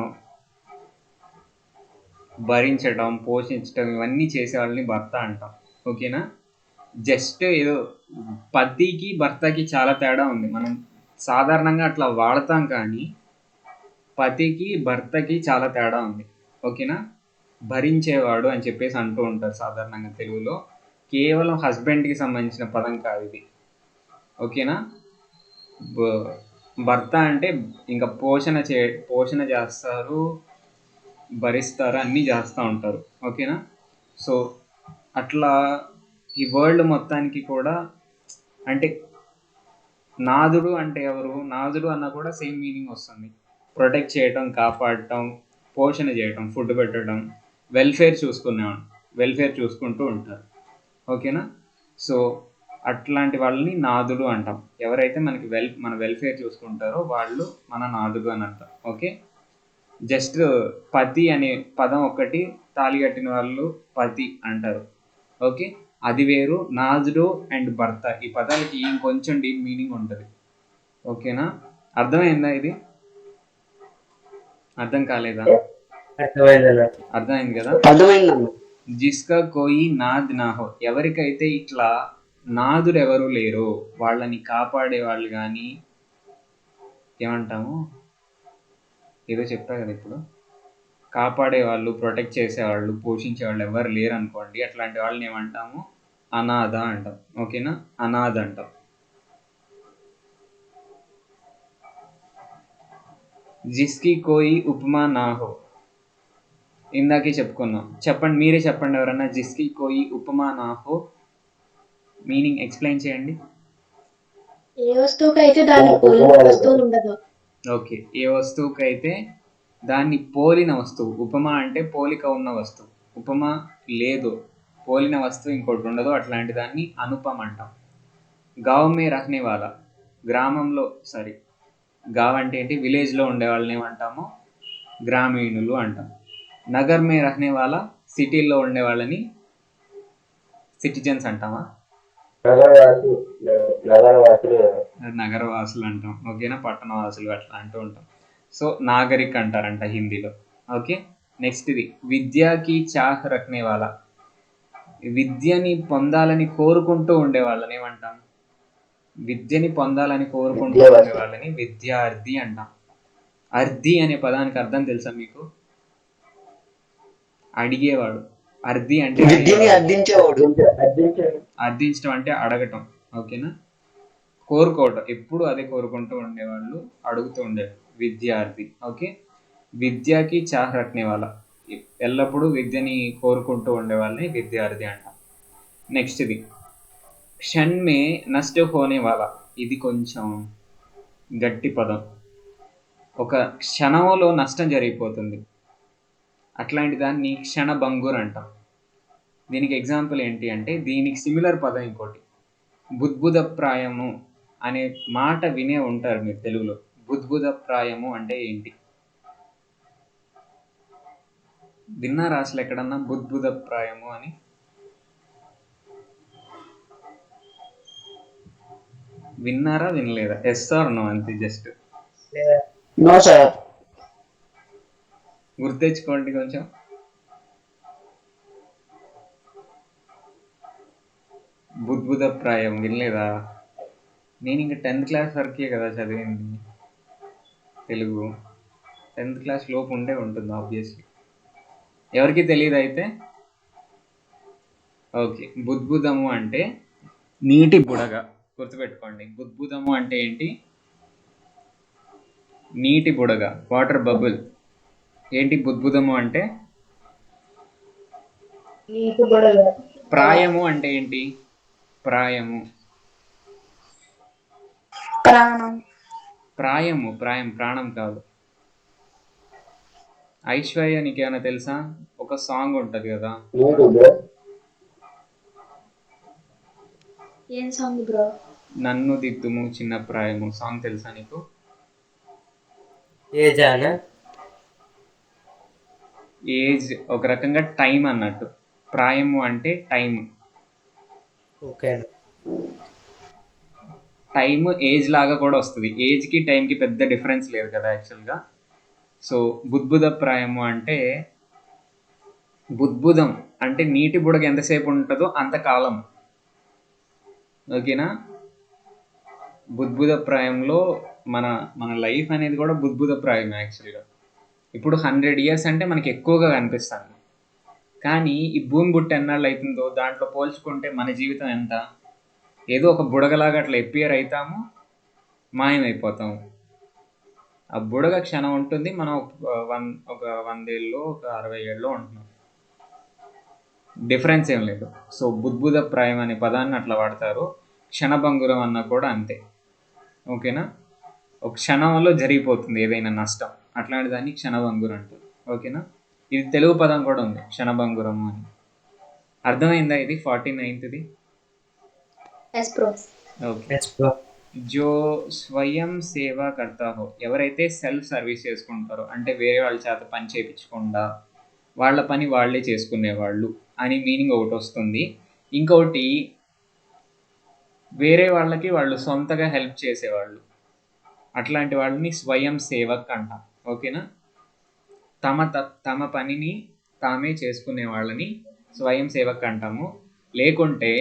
S1: భరించటం, పోషించటం, ఇవన్నీ చేసే వాళ్ళని భర్త అంటాం. ఓకేనా? జస్ట్ ఏదో పతికి భర్తకి చాలా తేడా ఉంది. మనం సాధారణంగా అట్లా వాడతాం, కానీ పతికి భర్తకి చాలా తేడా ఉంది. ఓకేనా? భరించేవాడు అని చెప్పేసి అంటూ ఉంటారు సాధారణంగా తెలుగులో. కేవలం హస్బెండ్కి సంబంధించిన పదం కాదు ఇది. ఓకేనా? భర్త అంటే ఇంకా పోషణ చేస్తారు, భరిస్తారు, అన్నీ చేస్తూ ఉంటారు. ఓకేనా? సో అట్లా ఈ వరల్డ్ మొత్తానికి కూడా అంటే నాదుడు అంటే ఎవరు? నాదుడు అన్న కూడా సేమ్ మీనింగ్ వస్తుంది. ప్రొటెక్ట్ చేయటం, కాపాడటం, పోషణ చేయటం, ఫుడ్ పెట్టడం, వెల్ఫేర్ చూసుకుంటూ ఉంటారు. ఓకేనా? సో అట్లాంటి వాళ్ళని నాదుడు అంటాం. ఎవరైతే మన వెల్ఫేర్ చూసుకుంటారో వాళ్ళు మన నాదుడు అని అంటాం. ఓకే, జస్ట్ పతి అనే పదం ఒకటి తాళి కట్టిన వాళ్ళు పతి అంటారు. ఓకే, అది వేరు. నాదుడు అండ్ భర్త ఈ పదాలకి ఇంకొంచెం డీప్ మీనింగ్ ఉంటుంది. ఓకేనా? అర్థమైందా? ఇది అర్థం కాలేదా?
S4: అర్థమైందన్నా.
S1: అర్థమైంది కదా?
S2: అర్థమైందన్న.
S1: జిస్కా కోయి నాద్ నా హో, ఎవరికైతే ఇట్లా నాదుడు ఎవరు లేరో వాళ్ళని కాపాడే వాళ్ళు, కానీ ఏమంటాము, ఏదో చెప్పా కదా ఇప్పుడు, కాపాడే వాళ్ళు, ప్రొటెక్ట్ చేసేవాళ్ళు, పోషించేవాళ్ళు ఎవరు లేరు అనుకోండి, అట్లాంటి వాళ్ళని ఏమంటాము? అనాథ అంటాం. ఓకేనా? అనాథ అంటాం. జిస్కి కోయి ఉపమా నా హో, ఇందాకే చెప్పుకున్నాం. చెప్పండి, మీరే చెప్పండి ఎవరన్నా. జిస్కి కోయి ఉపమా నా హో మీనింగ్ ఎక్స్ప్లెయిన్ చేయండి.
S3: ఏ వస్తువుకైతే దాని పోలిన వస్తువు ఉండదు.
S1: ఓకే, ఏ వస్తువుకైతే దాన్ని పోలిన వస్తువు. ఉపమా అంటే పోలిక ఉన్న వస్తువు. ఉపమా లేదు, పోలిన వస్తువు ఇంకోటి ఉండదు, అట్లాంటి దాన్ని అనుపమ అంటాం. గావ్ మే రహనే వాలా, గ్రామంలో గావ్ అంటే ఏంటి? విలేజ్లో ఉండే వాళ్ళని ఏమంటాము? గ్రామీణులు అంటాం. నగర్ మే రహనే వాలా, సిటీల్లో ఉండే వాళ్ళని సిటిజన్స్ అంటామా? నగరవాసులు అంటాం. ఓకేనా? పట్టణవాసులు అట్లా అంటూ ఉంటాం. సో నాగరిక్ అంటారంట హిందీలో. ఓకే, నెక్స్ట్ ఇది విద్యాకి చాహ్ రఖనే వాలా, విద్యని పొందాలని కోరుకుంటూ ఉండే వాళ్ళని ఏమంటాం? విద్యని పొందాలని కోరుకుంటూ ఉండే వాళ్ళని విద్యార్థి అంటాం. అర్ధి అనే పదానికి అర్థం తెలుసా మీకు? అడిగేవాడు. అర్ధి అంటే
S2: విద్యని అర్థించేవాడు.
S1: అర్థించడం అంటే అడగటం. ఓకేనా? కోరుకోవటం, ఎప్పుడు అదే కోరుకుంటూ ఉండేవాళ్ళు, అడుగుతూ ఉండేవాళ్ళు, విద్యార్థి. ఓకే, విద్యకి చాహ్ రఖనే వాలా, ఎల్లప్పుడూ విద్యని కోరుకుంటూ ఉండే వాళ్ళని విద్యార్థి అంటాం. నెక్స్ట్ ఇది క్షణ్ మే నష్ట హోనే వాలా. ఇది కొంచెం గట్టి పదం. ఒక క్షణంలో నష్టం జరిగిపోతుంది, అట్లాంటి దాన్ని క్షణభంగుర్ అంటాం. దీనికి ఎగ్జాంపుల్ ఏంటి అంటే దీనికి సిమిలర్ పదం ఇంకోటి బుద్భుతప్రాయము అనే మాట వినే ఉంటారు మీరు తెలుగులో. బుద్భుతప్రాయము అంటే ఏంటి విన్నారా అసలు ఎక్కడన్నా బుద్భుతప్రాయము అని? విన్నారా వినలేదా? ఎస్ ఆర్ నో అంతే, జస్ట్
S2: నో సార్.
S1: గుర్తెచ్చుకోండి కొంచెం. బుద్భుతప్రాయం వినలేదా? నేను ఇంకా 10th క్లాస్ వరకే కదా చదివింది తెలుగు. 10th క్లాస్ లోపు ఉండే ఉంటుంది ఆబ్వియస్లీ. ఎవరికి తెలియదు అయితే ఓకే. బుద్భుతము అంటే నీటి బుడగ, గుర్తుపెట్టుకోండి. బుద్భుతము అంటే ఏంటి? నీటి బుడగ, వాటర్ బబుల్. ఏంటి బుద్భుతము అంటే?
S3: నీకు బుడగ.
S1: ప్రాయము అంటే ఏంటి? ప్రాయము
S3: ప్రాణం.
S1: ప్రాయము ప్రాయం ప్రాణం కాదు. ఐశ్వర్య నీకేమైనా తెలుసా? ఒక సాంగ్ ఉంటది కదా,
S3: ఏం సాంగ్ బ్రో?
S1: నన్ను దిద్దుము చిన్న ప్రాయము సాంగ్ తెలుసా నీకు?
S4: ఏ జానా?
S1: ఏజ్ ఒక రకంగా టైం అన్నట్టు. ప్రాయము అంటే టైం.
S4: ఓకేనా.
S1: టైం ఏజ్ లాగా కూడా వస్తుంది. ఏజ్కి టైంకి పెద్ద డిఫరెన్స్ లేదు కదా యాక్చువల్గా. సో బుద్భుతప్రాయము అంటే బుద్భుదం అంటే నీటి బుడగ ఎంతసేపు ఉంటుందో అంతకాలం. ఓకేనా? బుద్భుతప్రాయంలో మన మన లైఫ్ అనేది కూడా బుద్భుతప్రాయం యాక్చువల్గా. ఇప్పుడు 100 years అంటే మనకి ఎక్కువగా కనిపిస్తుంది, కానీ ఈ భూమి పుట్టి ఎన్నాళ్ళు అవుతుందో దాంట్లో పోల్చుకుంటే మన జీవితం ఎంత? ఏదో ఒక బుడగలాగా అట్లా ఎపియర్ అవుతాము, మాయమైపోతాము. ఆ బుడగ క్షణం ఉంటుంది, మనం ఒక 100 ఏళ్ళు ఒక 60 ఏళ్ళు ఉంటున్నాం. డిఫరెన్స్ ఏం లేదు. సో బుద్భుతప్రాయం అనే పదాన్ని అట్లా వాడతారు. క్షణభంగురం అన్నా కూడా అంతే. ఓకేనా? ఒక క్షణంలో జరిగిపోతుంది ఏదైనా నష్టం, అట్లాంటి దాన్ని క్షణభంగురం అంటారు. ఓకేనా? ఇది తెలుగు పదం కూడా ఉంది, క్షణభంగురము అని. అర్థమైందా? ఇది 49th.
S3: Yes bro.
S1: ఓకే. జో స్వయం సేవ కర్తా హో, ఎవరైతే సెల్ఫ్ సర్వీస్ చేసుకుంటారో అంటే వేరే వాళ్ళ చేత పని చేయించకుండా వాళ్ళ పని వాళ్ళే చేసుకునేవాళ్ళు అని మీనింగ్ ఒకటి వస్తుంది. ఇంకొకటి వేరే వాళ్ళకి వాళ్ళు సొంతగా హెల్ప్ చేసేవాళ్ళు, అట్లాంటి వాళ్ళని స్వయం సేవక్ అంటాం. ఓకేనా? తమ పనిని తామే చేసుకునే వాళ్ళని స్వయం సేవక్ అంటాము. లేకుంటే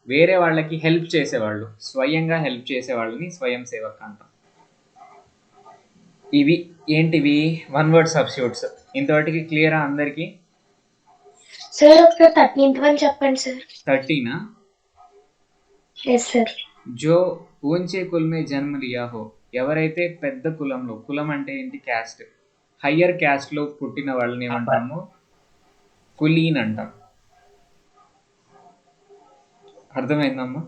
S1: వేరే వాళ్ళకి హెల్ప్ చేసేవాళ్ళు, స్వయంగా హెల్ప్ చేసే వాళ్ళని స్వయం సేవక్ అంటాం. ఇవి ఏంటివి? 1 word సబ్స్టిట్యూట్స్. ఇంతవరకు క్లియరా అందరికీ?
S3: సార్ ఒకసారి 13th వన్ చెప్పండి సార్.
S1: 13
S3: yes sir.
S1: జో ఊంచే కుల్ మే జన్మ లియా హో, ఎవరైతే పెద్ద కులంలో, కులం అంటే ఏంటి? క్యాస్ట్, హయ్యర్ క్యాస్ట్లో పుట్టిన వాళ్ళని ఏమంటాము? కులీన్ అంటాం. అర్థమైందమ్మా?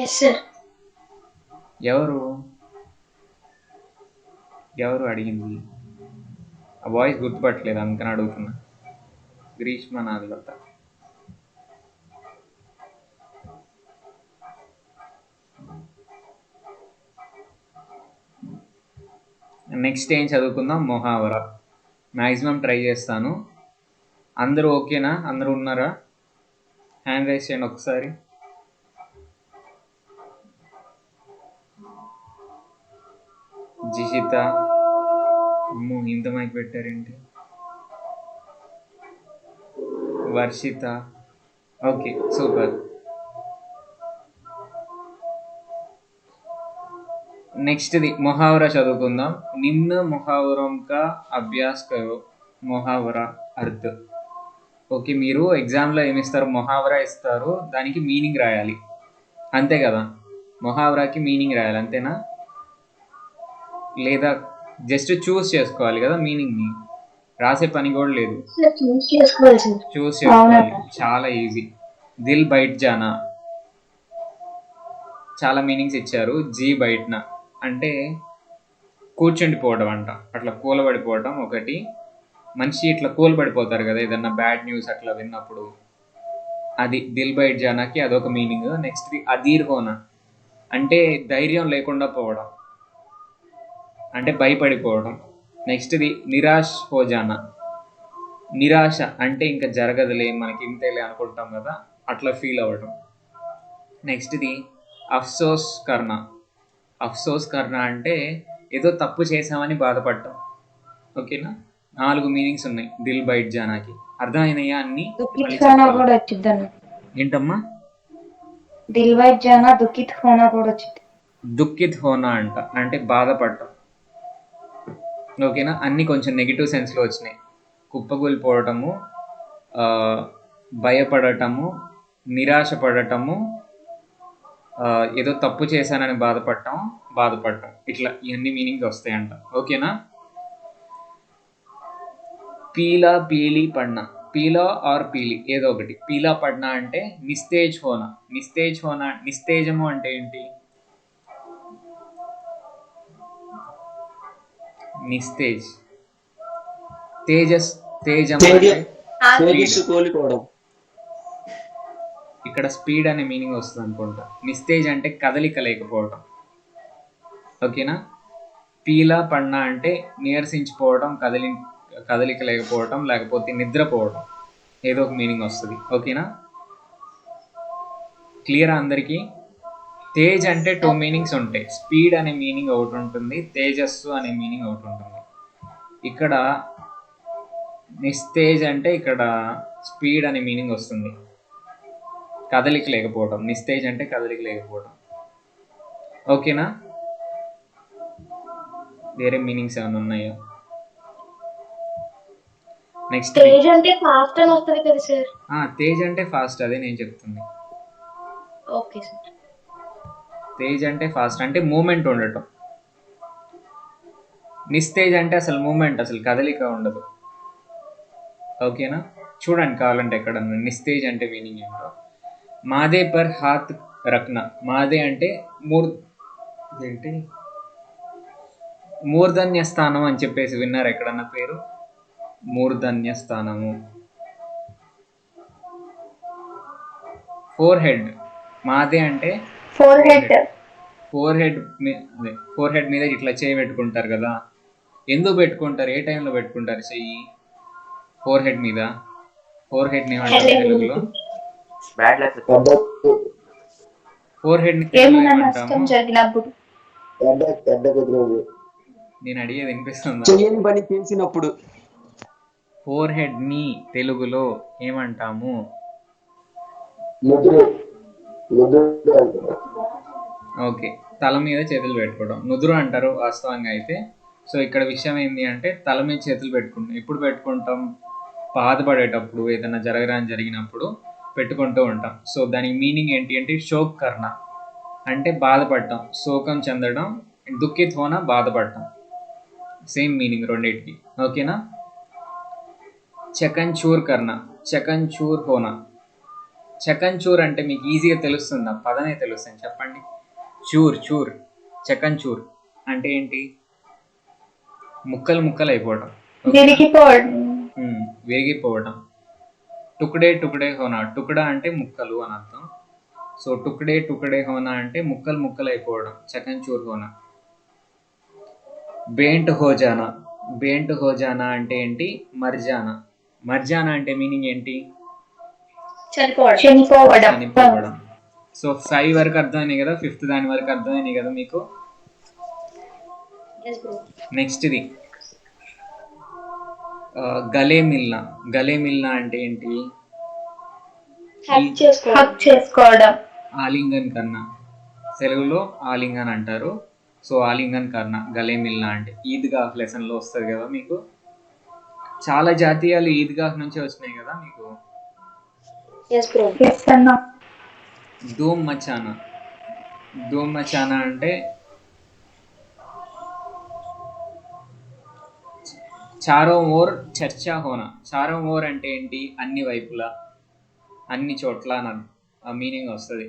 S3: Yes sir.
S1: ఎవరు అడిగింది? ఆ వాయిస్ గుర్తుపట్టలేదు అందుకని అడుగుతున్నా. గ్రీష్మ నాగలత. నెక్స్ట్ ఏం చదువుకుందాం? మొహావరా. మ్యాక్సిమం ట్రై చేస్తాను. అందరూ ఓకేనా? అందరూ ఉన్నారా? హ్యాండ్ రైస్ చేయండి ఒకసారి. జిషిత, అమ్మో ఇంత మైక్ పెట్టారేంటి? Varshita, okay super. నెక్స్ట్ది మొహావరా చదువుకుందాం. నిమ్న మొహావరం కా అభ్యాస్ కరో. మొహావరా అర్థ. ఓకే, మీరు ఎగ్జామ్లో ఏమి ఇస్తారు? మొహావరా ఇస్తారు, దానికి మీనింగ్ రాయాలి అంతే కదా? మొహావరాకి మీనింగ్ రాయాలి అంతేనా? లేదా జస్ట్ చూస్ చేసుకోవాలి కదా మీనింగ్ని. రాసే పని కూడా లేదు,
S3: సార్ చూస్ చేసుకోవాలి సార్.
S1: చూస్ చేసుకోవాలి. చాలా ఈజీ. దిల్ బైట్ జానా, చాలా మీనింగ్స్ ఇచ్చారు. జీ బయటన అంటే కూర్చుండిపోవడం అంట, అట్లా కూలబడిపోవడం ఒకటి. మనిషి ఇట్లా కూలబడిపోతారు కదా ఏదన్నా బ్యాడ్ న్యూస్ అట్లా విన్నప్పుడు, అది దిల్ బైట్ జానాకి అదొక మీనింగ్. నెక్స్ట్ అధీర్ హోనా అంటే ధైర్యం లేకుండా పోవడం, అంటే భయపడిపోవడం. నెక్స్ట్ది నిరాశ్ హో జానా, నిరాశ అంటే ఇంకా జరగదులే మనకి ఇంతేలే అనుకుంటాం కదా, అట్లా ఫీల్ అవ్వడం. నెక్స్ట్ది అఫ్సోస్ కర్ణ, అఫ్సోస్ కర్ణ అంటే ఏదో తప్పు చేసామని బాధపడటం. ఓకేనా, 4 మీనింగ్స్ ఉన్నాయి దిల్ బైట్ జానాకి. అర్థమైనయా అన్ని?
S5: దుఃఖిత్ హోనా కూడా వచ్చింది అన్న.
S1: ఏంటమ్మా?
S5: దిల్ వైట్ జానా దుఃఖిత్ హోనా కూడా వచ్చింది.
S1: దుఃఖిత్ హోనా అంట అంటే బాధపడటం. ఓకేనా, అన్ని కొంచెం నెగిటివ్ సెన్స్లో వచ్చినాయి. కుప్పకూలిపోవటము, భయపడటము, నిరాశపడటము, ఏదో తప్పు చేశానని బాధపడటం, ఇట్లా ఇవన్నీ మీనింగ్స్ వస్తాయంట. ఓకేనా. పీలా పీలి పడ్న, పీలా ఆర్ పీలి ఏదో ఒకటి. పీలా పడ్న అంటే నిస్తేజ్ హోనా, నిస్తేజ్ హోనా, నిస్తేజము అంటే ఏంటి? నిస్తేజ్, తేజము అంటే
S2: తేజస్సు కోల్పోవడం.
S1: ఇక్కడ స్పీడ్ అనే మీనింగ్ వస్తుంది అనుకుంటా. నిస్తేజ్ అంటే కదలిక లేకపోవడం. ఓకేనా. పీలా పడ్న అంటే నీరసించిపోవడం, కదలిక లేకపోవడం, లేకపోతే నిద్రపోవడం, ఏదో ఒక మీనింగ్ వస్తుంది. ఓకేనా, క్లియర్ అందరికీ? తేజ్ అంటే 2 మీనింగ్స్ ఉంటాయి. స్పీడ్ అనే మీనింగ్ ఒకటి ఉంటుంది, తేజస్సు అనే మీనింగ్ ఒకటి ఉంటుంది. ఇక్కడ నిస్తేజ్ అంటే ఇక్కడ స్పీడ్ అనే మీనింగ్ వస్తుంది, కదలిక లేకపోవడం. నిస్తేజ్ అంటే కదలిక లేకపోవడం. ఓకేనా, వేరే మీనింగ్స్ ఏమైనా ఉన్నాయో? నెక్స్ట్
S3: తేజ్ అంటే ఫాస్ట్ అని వస్తుంది కదా సార్.
S1: తేజ్ అంటే ఫాస్ట్, అదే నేను చెప్తుంది.
S3: Okay sir.
S1: తేజ్ అంటే ఫాస్ట్ అంటే మూమెంట్ ఉండటం. నిస్తేజ్ అంటే అసలు మూమెంట్, అసలు కదలిక ఉండదు. ఓకేనా, చూడండి కావాలంటే ఎక్కడన్నా నిస్తేజ్ అంటే మీనింగ్ ఏంటో. మాదే పర్ హాత్ రక్న, మాదే అంటే ఏంటి మూర్ధన్య స్థానం అని చెప్పేసి విన్నారు ఎక్కడన్నా పేరు? మూర్ధన్య స్థానము. ఫోర్ హెడ్, మాదే అంటే
S5: ఫోర్ హెడ్.
S1: ఫోర్ హెడ్ మీద ఇట్లా చేయి పెట్టుకుంటారు కదా, ఎందుకు పెట్టుకుంటారు? ఏ టైంలో పెట్టుకుంటారు చెయ్యి ఫోర్ హెడ్ మీద? ఫోర్ హెడ్ ఏమంటారు తెలుగులో? ఫోర్ హెడ్
S5: ఏమైనా నష్టం జరిగినప్పుడు.
S1: నేను అడిగేది వినిపిస్తుందా?
S2: చెయ్యని పని చేసినప్పుడు.
S1: ఫోర్ హెడ్ ని తెలుగులో ఏమంటాము? ఓకే, తల మీద చేతులు పెట్టుకోవడం నుదురు అంటారు వాస్తవంగా అయితే. సో ఇక్కడ విషయం ఏంటి అంటే తల మీద చేతులు పెట్టుకుంటాం. ఎప్పుడు పెట్టుకుంటాం? బాధపడేటప్పుడు, ఏదైనా జరిగినప్పుడు పెట్టుకుంటూ ఉంటాం. సో దానికి మీనింగ్ ఏంటి అంటే షోక్ కర్ణ అంటే బాధపడటం, శోకం చెందడం. దుఃఖిత్ హోనా బాధపడటం, సేమ్ మీనింగ్ రెండింటికి. ఓకేనా. చకన్చూర్ కర్ణ, చకన్చూర్ హోనా. చకన్చూర్ అంటే మీకు ఈజీగా తెలుస్తుందా? పదమే తెలుస్తుంది, చెప్పండి. చూర్, చకన్చూర్ అంటే ఏంటి? ముక్కలు అయిపోవడం, విరిగిపోవడం. టుక్డే హోనా, టుక్డా అంటే ముక్కలు అని అర్థం. సో టుక్డే హోనా అంటే ముక్కలు అయిపోవడం, చకన్చూర్ హోనా. బేంట్ హోజానా అంటే ఏంటి? మర్జానా అంటే మీనింగ్ ఏంటి? చనిపోవడం. సో 5 వరకు అర్థమైనాయి కదా, 5th దాని వరకు అర్థమైనాయి కదా మీకు. నెక్స్ట్ది గలే మిల్నా అంటే ఏంటి?
S5: హక్ చేసుకోవడం.
S1: ఆలింగన్ కన్నా, తెలుగులో ఆలింగన్ అంటారు. సో ఆలింగన్ కన్నా గలే మిల్నా అంటే ఈద్గాహ్ లెసన్లో వస్తుంది కదా మీకు. చాలా జాతీయాలు ఈద్గాహ్ నుంచే వచ్చినాయి కదా మీకు. ధూమ్ మచానా అంటే చారో ఓర్ చర్చా హోనా. చారో ఓర్ అంటే ఏంటి? అన్ని వైపులా, అన్ని చోట్ల మీనింగ్ వస్తుంది.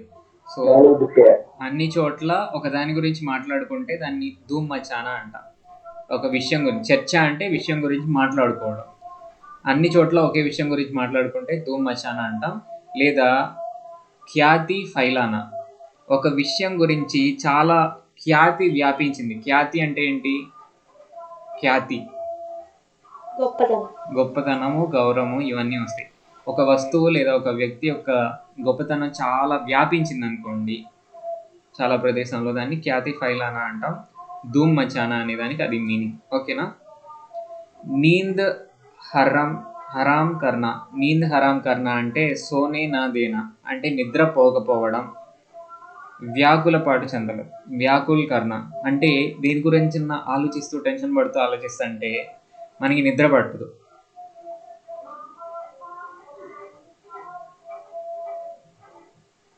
S1: సో అన్ని చోట్ల ఒక దాని గురించి మాట్లాడుకుంటే దాన్ని ధూమ్ మచానా అంట. ఒక విషయం గురించి చర్చ అంటే విషయం గురించి మాట్లాడుకోవడం. అన్ని చోట్ల ఒకే విషయం గురించి మాట్లాడుకుంటే ధూమ్ మచానా అంటాం. లేదా ఖ్యాతి ఫైలానా, ఒక విషయం గురించి చాలా ఖ్యాతి వ్యాపించింది. ఖ్యాతి అంటే ఏంటి? ఖ్యాతి
S3: గొప్పతనం.
S1: గొప్పతనము, గౌరవము ఇవన్నీ వస్తాయి. ఒక వస్తువు లేదా ఒక వ్యక్తి యొక్క గొప్పతనం చాలా వ్యాపించింది అనుకోండి చాలా ప్రదేశంలో, దాన్ని ఖ్యాతి ఫైలానా అంటాం. ధూమ్ మచానా అనే దానికి అది మీనింగ్. ఓకేనా? నీంద్ హరాం కర్నా. నీంద్ హరాం కర్నా అంటే సోనే నా దేనా అంటే నిద్ర పోకపోవడం. వ్యాకులపాటు చెందడం, వ్యాకుల్ కర్ణ అంటే దేని గురించి ఆలోచిస్తూ టెన్షన్ పడుతూ ఆలోచిస్తుంటే మనకి నిద్ర పట్టదు.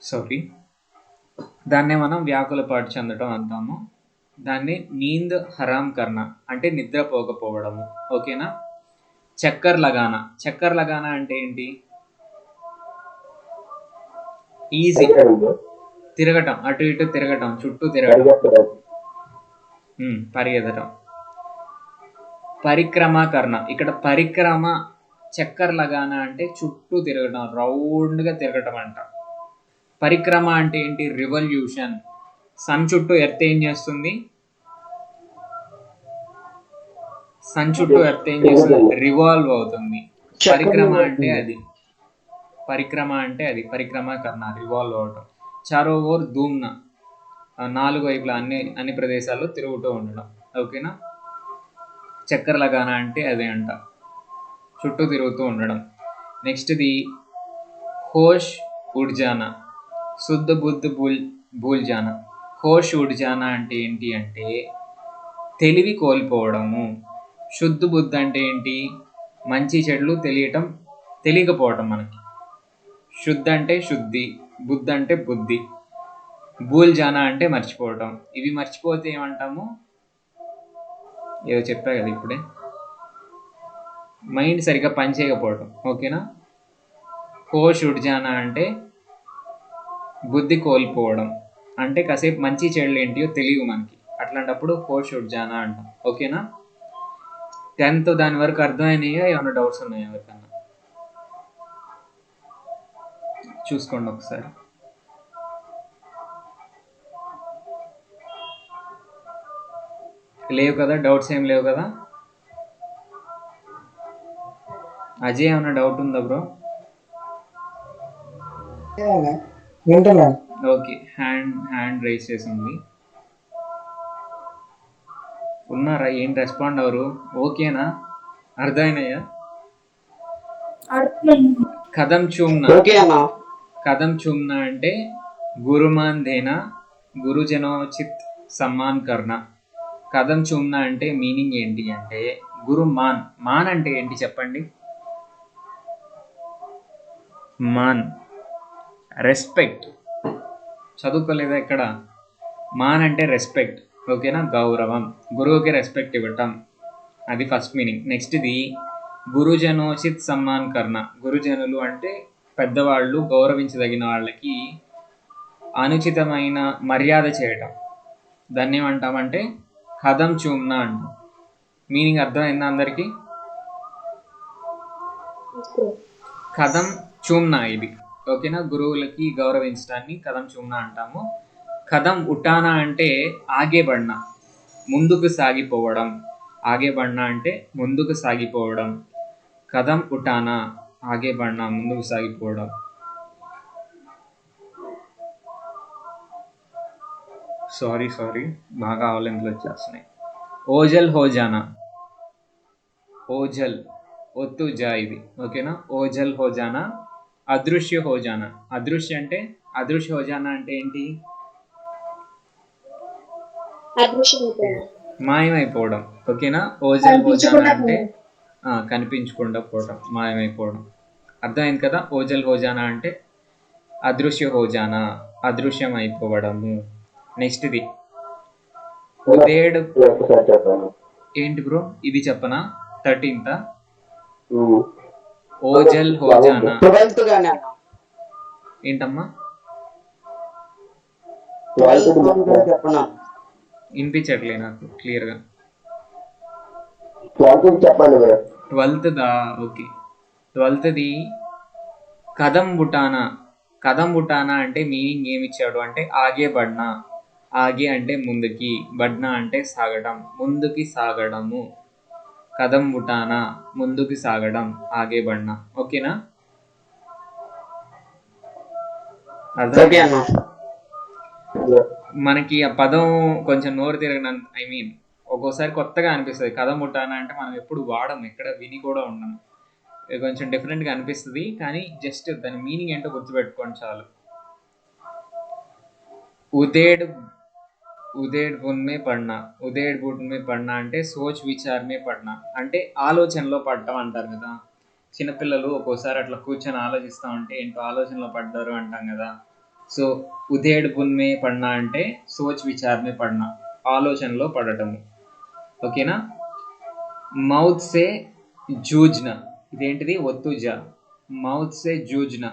S1: సారీ, దాన్నే మనం వ్యాకులపాటు చెందడం అంటాము. దాన్ని నీంద్ హరాం కర్ణ అంటే నిద్రపోకపోవడము. ఓకేనా? చక్కర్ లగానా. చక్కర్ లగానా అంటే ఏంటి? ఈజీ, తిరగటం, అటు ఇటు తిరగటం, చుట్టూ తిరగటం, పరిగెత్తటం. పరిక్రమకరణ. ఇక్కడ పరిక్రమ, చక్కర్ లగానా అంటే చుట్టూ తిరగటం, రౌండ్గా తిరగటం అంట. పరిక్రమ అంటే ఏంటి? రివల్యూషన్. సన్ చుట్టూ ఎర్త్ ఏం చేస్తుంది? సన్ చుట్టూ ఎర్త్ ఏం చేస్తుంది? రివాల్వ్ అవుతుంది. పరిక్రమ అంటే అది. పరిక్రమ అంటే అది. పరిక్రమకరణ రివాల్వ్ అవటం. చారో ఓర్ ధూమ్నా, నాలుగు వైపులా అన్ని ప్రదేశాల్లో తిరుగుతూ ఉండడం. ఓకేనా? చక్కర్ లగానా అంటే అదే అంట, చుట్టూ తిరుగుతూ ఉండడం. నెక్స్ట్ది హోష్ ఉడ్ జానా. శుద్ధ బుద్ధ భూల్ జానా. హోష్ ఉడ్ జానా అంటే ఏంటి అంటే తెలివి కోల్పోవడము. శుద్ధ బుద్ధి అంటే ఏంటి? మంచి చెడులు తెలియకపోవటం మనకి. శుద్ధ అంటే శుద్ధి, బుద్ధి అంటే బుద్ధి, భూల్ జానా అంటే మర్చిపోవటం. ఇవి మర్చిపోతే ఏమంటాము? ఏదో చెప్పా కదా ఇప్పుడే, మైండ్ సరిగ్గా పనిచేయకపోవటం. ఓకేనా? హోష్ ఉడ్ జానా అంటే బుద్ధి కోల్పోవడం, అంటే కాసేపు మంచి చెడులు ఏంటియో తెలియవు మనకి. అట్లాంటప్పుడు హోష్ ఉడ్ జానా అంటాం. ఓకేనా? 10th దాని వరకు అర్థమైనాయా? ఏమైనా డౌట్స్ ఉన్నాయా ఎవరికన్నా? చూసుకోండి ఒకసారి. లేవు కదా? డౌట్స్ ఏం లేవు కదా? అజయ్ ఏమైనా డౌట్ ఉందా బ్రో? ఓకే, హ్యాండ్ రైజ్ చేసి ఉంది. ఉన్నారా? ఏం రెస్పాండ్ అవరు? ఓకేనా? అర్థమైనాయా? కదం చూమ్నా.
S2: ఓకే అన్న.
S1: కదం చూమ్నా అంటే గురుమాన్ దేనా, గురుజనోచిత్ సమ్మాన్ కర్ణ. కదం చూమ్నా అంటే మీనింగ్ ఏంటి అంటే గురుమాన్. మాన్ అంటే ఏంటి చెప్పండి? మాన్ రెస్పెక్ట్. చదువుకోలేదా ఇక్కడ? మాన్ అంటే రెస్పెక్ట్. ఓకేనా? గౌరవం, గురువుకి రెస్పెక్ట్ ఇవ్వటం, అది ఫస్ట్ మీనింగ్. నెక్స్ట్ది గురుజనోచిత్ సమ్మాన్ కర్ణ. గురుజనులు అంటే పెద్దవాళ్ళు, గౌరవించదగిన వాళ్ళకి అనుచితమైన మర్యాద చేయటం. దాన్ని ఏమంటామంటే కదం చూమ్నా అంటాం. మీనింగ్ అర్థమైందా అందరికీ? కదం చూమ్నా ఇది. ఓకేనా? గురువులకి గౌరవించడాన్ని కదం చూమ్నా అంటాము. కదం ఉటానా అంటే ఆగే బడ్నా, ముందుకు సాగిపోవడం. ఆగే బడ్నా అంటే ముందుకు సాగిపోవడం. కదం ఉటానా, ఆగే బడ్నా, ముందుకు సాగిపోవడం. సారీ బాగా ఆవలింపులు వచ్చేస్తున్నాయి. ఓజల్ హోజానా. ఓజల్ ఒత్తు జా ఇది. ఓకేనా? ఓజల్ హోజానా. అదృశ్య హోజానా. అదృశ్య హోజానా అంటే ఏంటి? మాయమైపోవడం. ఓకేనా? ఓజల్ హోజానా అంటే కనిపించకుండా పోవడం, మాయమైపోవడం. అర్థమైంది కదా? ఓజల్ హోజానా అంటే అదృశ్య హోజానా, అదృశ్యం అయిపోవడము. నెక్స్ట్ది ఉదేడ్. ఏంటి బ్రో ఇది చెప్పనా? 13th ఓజల్ హోజానా
S2: 12th గానే అన్న.
S1: ఏంటమ్మా
S2: 12th గానే చెప్పనా?
S1: వినిపించట్లే నాకు క్లియర్గా.
S2: 12th చెప్పండి మీరు.
S1: 12th దా ఓకే 12th కదం బుటానా. కదం బుటానా అంటే మీనింగ్ ఏమి ఇచ్చాడు అంటే ఆగే బడ్నా. ఆగే అంటే ముందుకి, బడ్నా అంటే సాగడం, ముందుకి సాగడము. కదం బుటానా ముందుకి సాగడం, ఆగే బడ్నా. ఓకేనా? అర్థం
S2: ఓకే అన్న.
S1: మనకి ఆ పదం కొంచెం నోరు తిరగనంత ఒక్కోసారి కొత్తగా అనిపిస్తుంది. కదం బుటానా అంటే మనం ఎప్పుడు వాడం, ఎక్కడ విని కూడా ఉండము. ఇది కొంచెం డిఫరెంట్గా అనిపిస్తుంది, కానీ జస్ట్ దాని మీనింగ్ ఏంటో గుర్తుపెట్టుకోండి చాలు. ఉదేడ్ ఉదేడ్ బున్ మే పడ్నా. ఉదేడ్ బున్ మే పడ్నా అంటే సోచ్ విచార్ మే పడ్నా అంటే ఆలోచనలో పడటం అంటారు కదా. చిన్నపిల్లలు ఒక్కోసారి అట్లా కూర్చొని ఆలోచిస్తూ ఉంటే ఏంటో ఆలోచనలో పడ్డారు అంటాం కదా. సో ఉదేడ్ బున్ మే పడ్నా అంటే సోచ్ విచార్ మే పడ్నా, ఆలోచనలో పడటము. ఓకేనా? మౌత్ సే జూజ్నా. ఇదేంటిది? ఒత్తుజా. మౌత్ సే జూజ్నా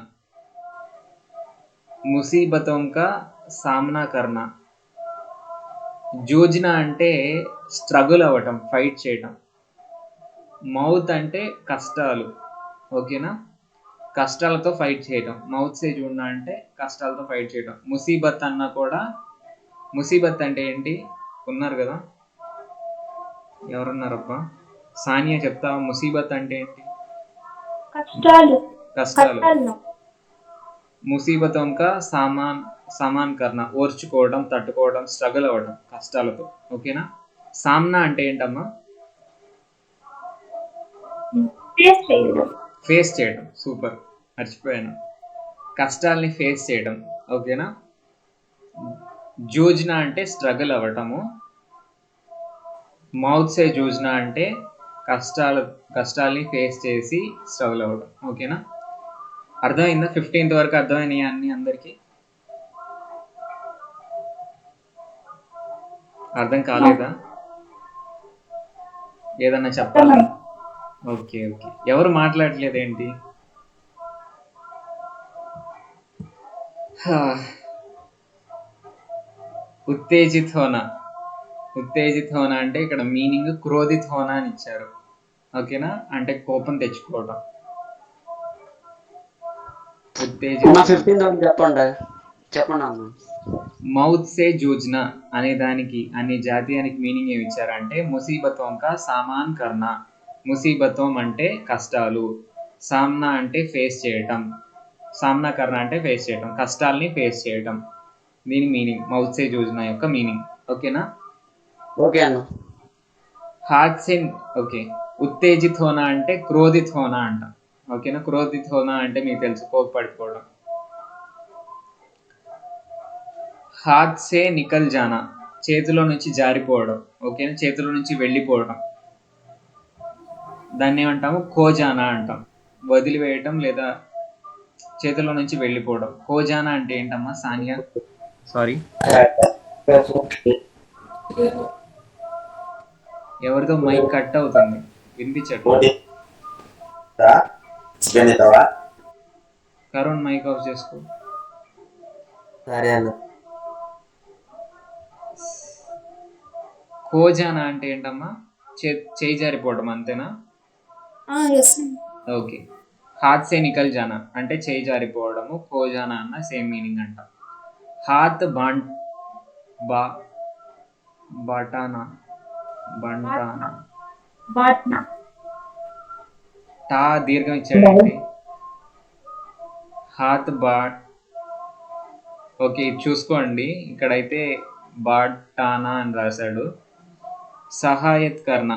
S1: ముసీబతోం కా సామ్నా కర్నా. జూజ్నా అంటే స్ట్రగుల్ అవ్వటం, ఫైట్ చేయటం. మౌత్ అంటే కష్టాలు. ఓకేనా? కష్టాలతో ఫైట్ చేయటం. మౌత్ సే జూడ్నా అంటే కష్టాలతో ఫైట్ చేయటం. ముసీబత్ అన్నా కూడా, ముసీబత్ అంటే ఏంటి? ఉన్నారు కదా, ఎవరున్నారబ్బా? సానియా చెప్తావా ముసీబత్ అంటే ఏంటి?
S3: కష్టాలు.
S1: కష్టాలు.
S3: కష్టాలు.
S1: ముసీబతోం కా సామాన్ కర్నా, ఓర్చుకోవడం, తట్టుకోవడం, స్ట్రగుల్ అవ్వడం కష్టాలతో. ఓకేనా? సామ్నా అంటే ఏంటమ్మా?
S3: ఫేస్ చేయడం.
S1: ఫేస్ చేయడం. సూపర్, మర్చిపోయాను. కష్టాల్ని ఫేస్ చేయడం. ఓకేనా? జూజ్నా అంటే స్ట్రగుల్ అవ్వటము. మౌత్ సే జూజ్నా అంటే కష్టాల్ని ఫేస్ చేసి స్ట్రగుల్ అవ్వడం. ఓకేనా? అర్థమైందా? 15th వరకు అర్థమైనాయి అన్ని అందరికీ? అర్థం కాలేదా? ఏదన్నా చెప్పాలా? Okay okay. ఎవరు మాట్లాడలేదేంటి? ఉత్తేజిత్ హోనా. ఉత్తేజిత్ హోనా అంటే ఇక్కడ మీనింగ్ క్రోధిత్ హోనా అని ఇచ్చారు. ఓకేనా? అంటే కోపం తెచ్చుకోవడం. ఉత్తేజిత్.
S2: 15th వరకు చెప్పండి అన్న.
S1: మౌత్ సే జూజ్నా అనే దానికి, అనే జాతీయానికి మీనింగ్ ఏమి ఇచ్చారంటే ముసీబతోం కా సామాన్ కర్నా. ముసీబతోం అంటే కష్టాలు, సామ్నా అంటే ఫేస్ చేయటం, సామ్నా కర్నా అంటే ఫేస్ చేయటం, కష్టాల్ని ఫేస్ చేయటం. దీని మీనింగ్ మౌత్ సే జూజ్నా యొక్క మీనింగ్. ఓకేనా?
S2: ఓకే అన్న.
S1: హాత్ సే ఓకే. ఉత్తేజిత్ హోనా అంటే క్రోధిత్ హోనా అంట. ఓకేనా? క్రోధిత్ హోనా అంటే మీకు తెలుసు, కోపపడిపోవడం. హాత్ సే నికల్ జానా, చేతిలో నుంచి జారిపోవడం. ఓకేనా? చేతిలో నుంచి వెళ్ళిపోవడం. దాన్ని ఏమంటాము? ఖోజానా అంటాం. వదిలివేయటం లేదా చేతిలో నుంచి వెళ్ళిపోవడం. ఖోజానా అంటే ఏంటమ్మా సానియా? సారీ, ఎవరితో మైక్ కట్ అవుతుంది, వినిపించట్లేదు. కరుణ్ మైక్ ఆఫ్ చేసుకో.
S4: సరే అన్న.
S1: ఖోజానా అంటే ఏంటమ్మా? చేయి జారిపోవడం, అంతేనా? ఓకే. హాత్ సే నికల్ జానా అంటే చేయి జారిపోవడము. ఖోజానా అన్న సేమ్ మీనింగ్ అంట. హాత్ బాటానా బంటానా.
S3: బాట్నా.
S1: టా దీర్ఘం ఇచ్చాడండి. హాత్ ఓకే, చూసుకోండి. ఇక్కడైతే బాటానా అని రాశాడు. సహాయత్ కర్ణ.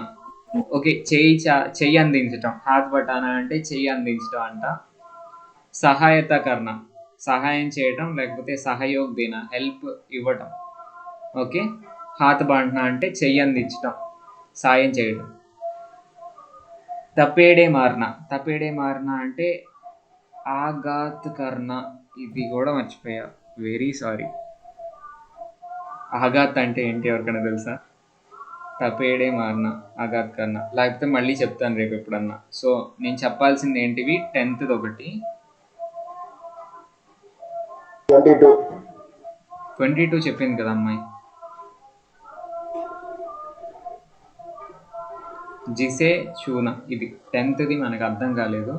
S1: ఓకే, చెయ్యి అందించటం. హాత్ బటానా అంటే చెయ్యి అందించటం అంట. సహాయత కర్ణ సహాయం చేయటం, లేకపోతే సహయోగ్ దేనా హెల్ప్ ఇవ్వటం. ఓకే. హాత్ బాంట్నా అంటే చెయ్యి అందించటం, సాయం చేయటం. తపేడే మారనా అంటే ఆఘాత్ కర్ణ. ఇది కూడా మర్చిపోయా, వెరీ సారీ. ఆఘాత్ అంటే ఏంటి ఎవరికైనా తెలుసా? తపేడే మారిన ఆఘాత్ కన్నా, లేకపోతే మళ్ళీ చెప్తాను రేపు ఎప్పుడన్నా. సో నేను చెప్పాల్సింది ఏంటివి, 10th ఒకటి, 22 చెప్పింది కదా అమ్మాయి. జిసే చూన, ఇది 10th మనకు అర్థం కాలేదు.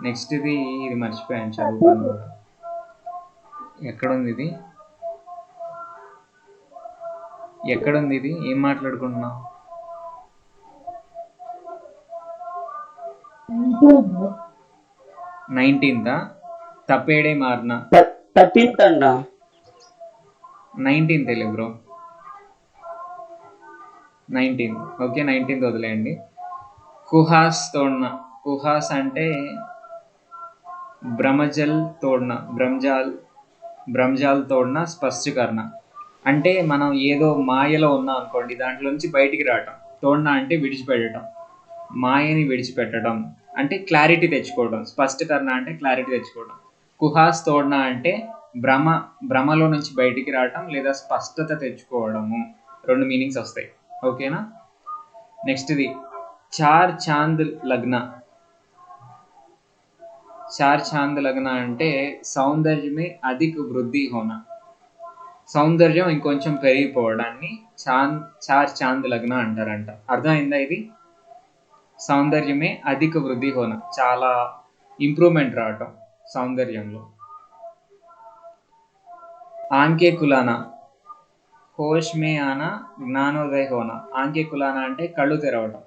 S1: నెక్స్ట్ది ఇది మర్చిపోయాను చదువుతాను కూడా. ఎక్కడుంది ఇది, ఎక్కడుంది ఇది, ఏం మాట్లాడుకుంటున్నావు? 19th తపేడే మారిన
S2: 13th అంట.
S1: 19th bro, 19th. Okay 19th వదిలేయండి. కుహాస్ తోడ్న, కుహాస్ అంటే బ్రహ్మజల్ తోడ్న, బ్రహ్మజాల్ తోడ్న స్పష్టీకరణ. అంటే మనం ఏదో మాయలో ఉన్నాం అనుకోండి, దాంట్లో నుంచి బయటికి రావటం. తోడ్న అంటే విడిచిపెట్టడం, మాయని విడిచిపెట్టడం అంటే క్లారిటీ తెచ్చుకోవడం. స్పష్టీకరణ అంటే క్లారిటీ తెచ్చుకోవడం. కుహాస్ తోడ్న అంటే భ్రమలో నుంచి బయటికి రావటం లేదా స్పష్టత తెచ్చుకోవడము. 2 మీనింగ్స్ వస్తాయి. ఓకేనా. నెక్స్ట్ది చార్ చాంద్ లగ్న. చార్ చాంద్ లగ్న అంటే సౌందర్యమే అధిక వృద్ధి హోనా, సౌందర్యం ఇంకొంచెం పెరిగిపోవడాన్ని చార్ చాంద్ లగ్న అంటారంట. అర్థమైందా ఇది? సౌందర్యమే అధిక వృద్ధి హోనా, చాలా ఇంప్రూవ్మెంట్ రావటం సౌందర్యంలో. ఆంకే కులానా, హోష్ మే ఆనా జ్ఞానోదయ హోనా. ఆంకే కులానా అంటే కళ్ళు తెరవటం.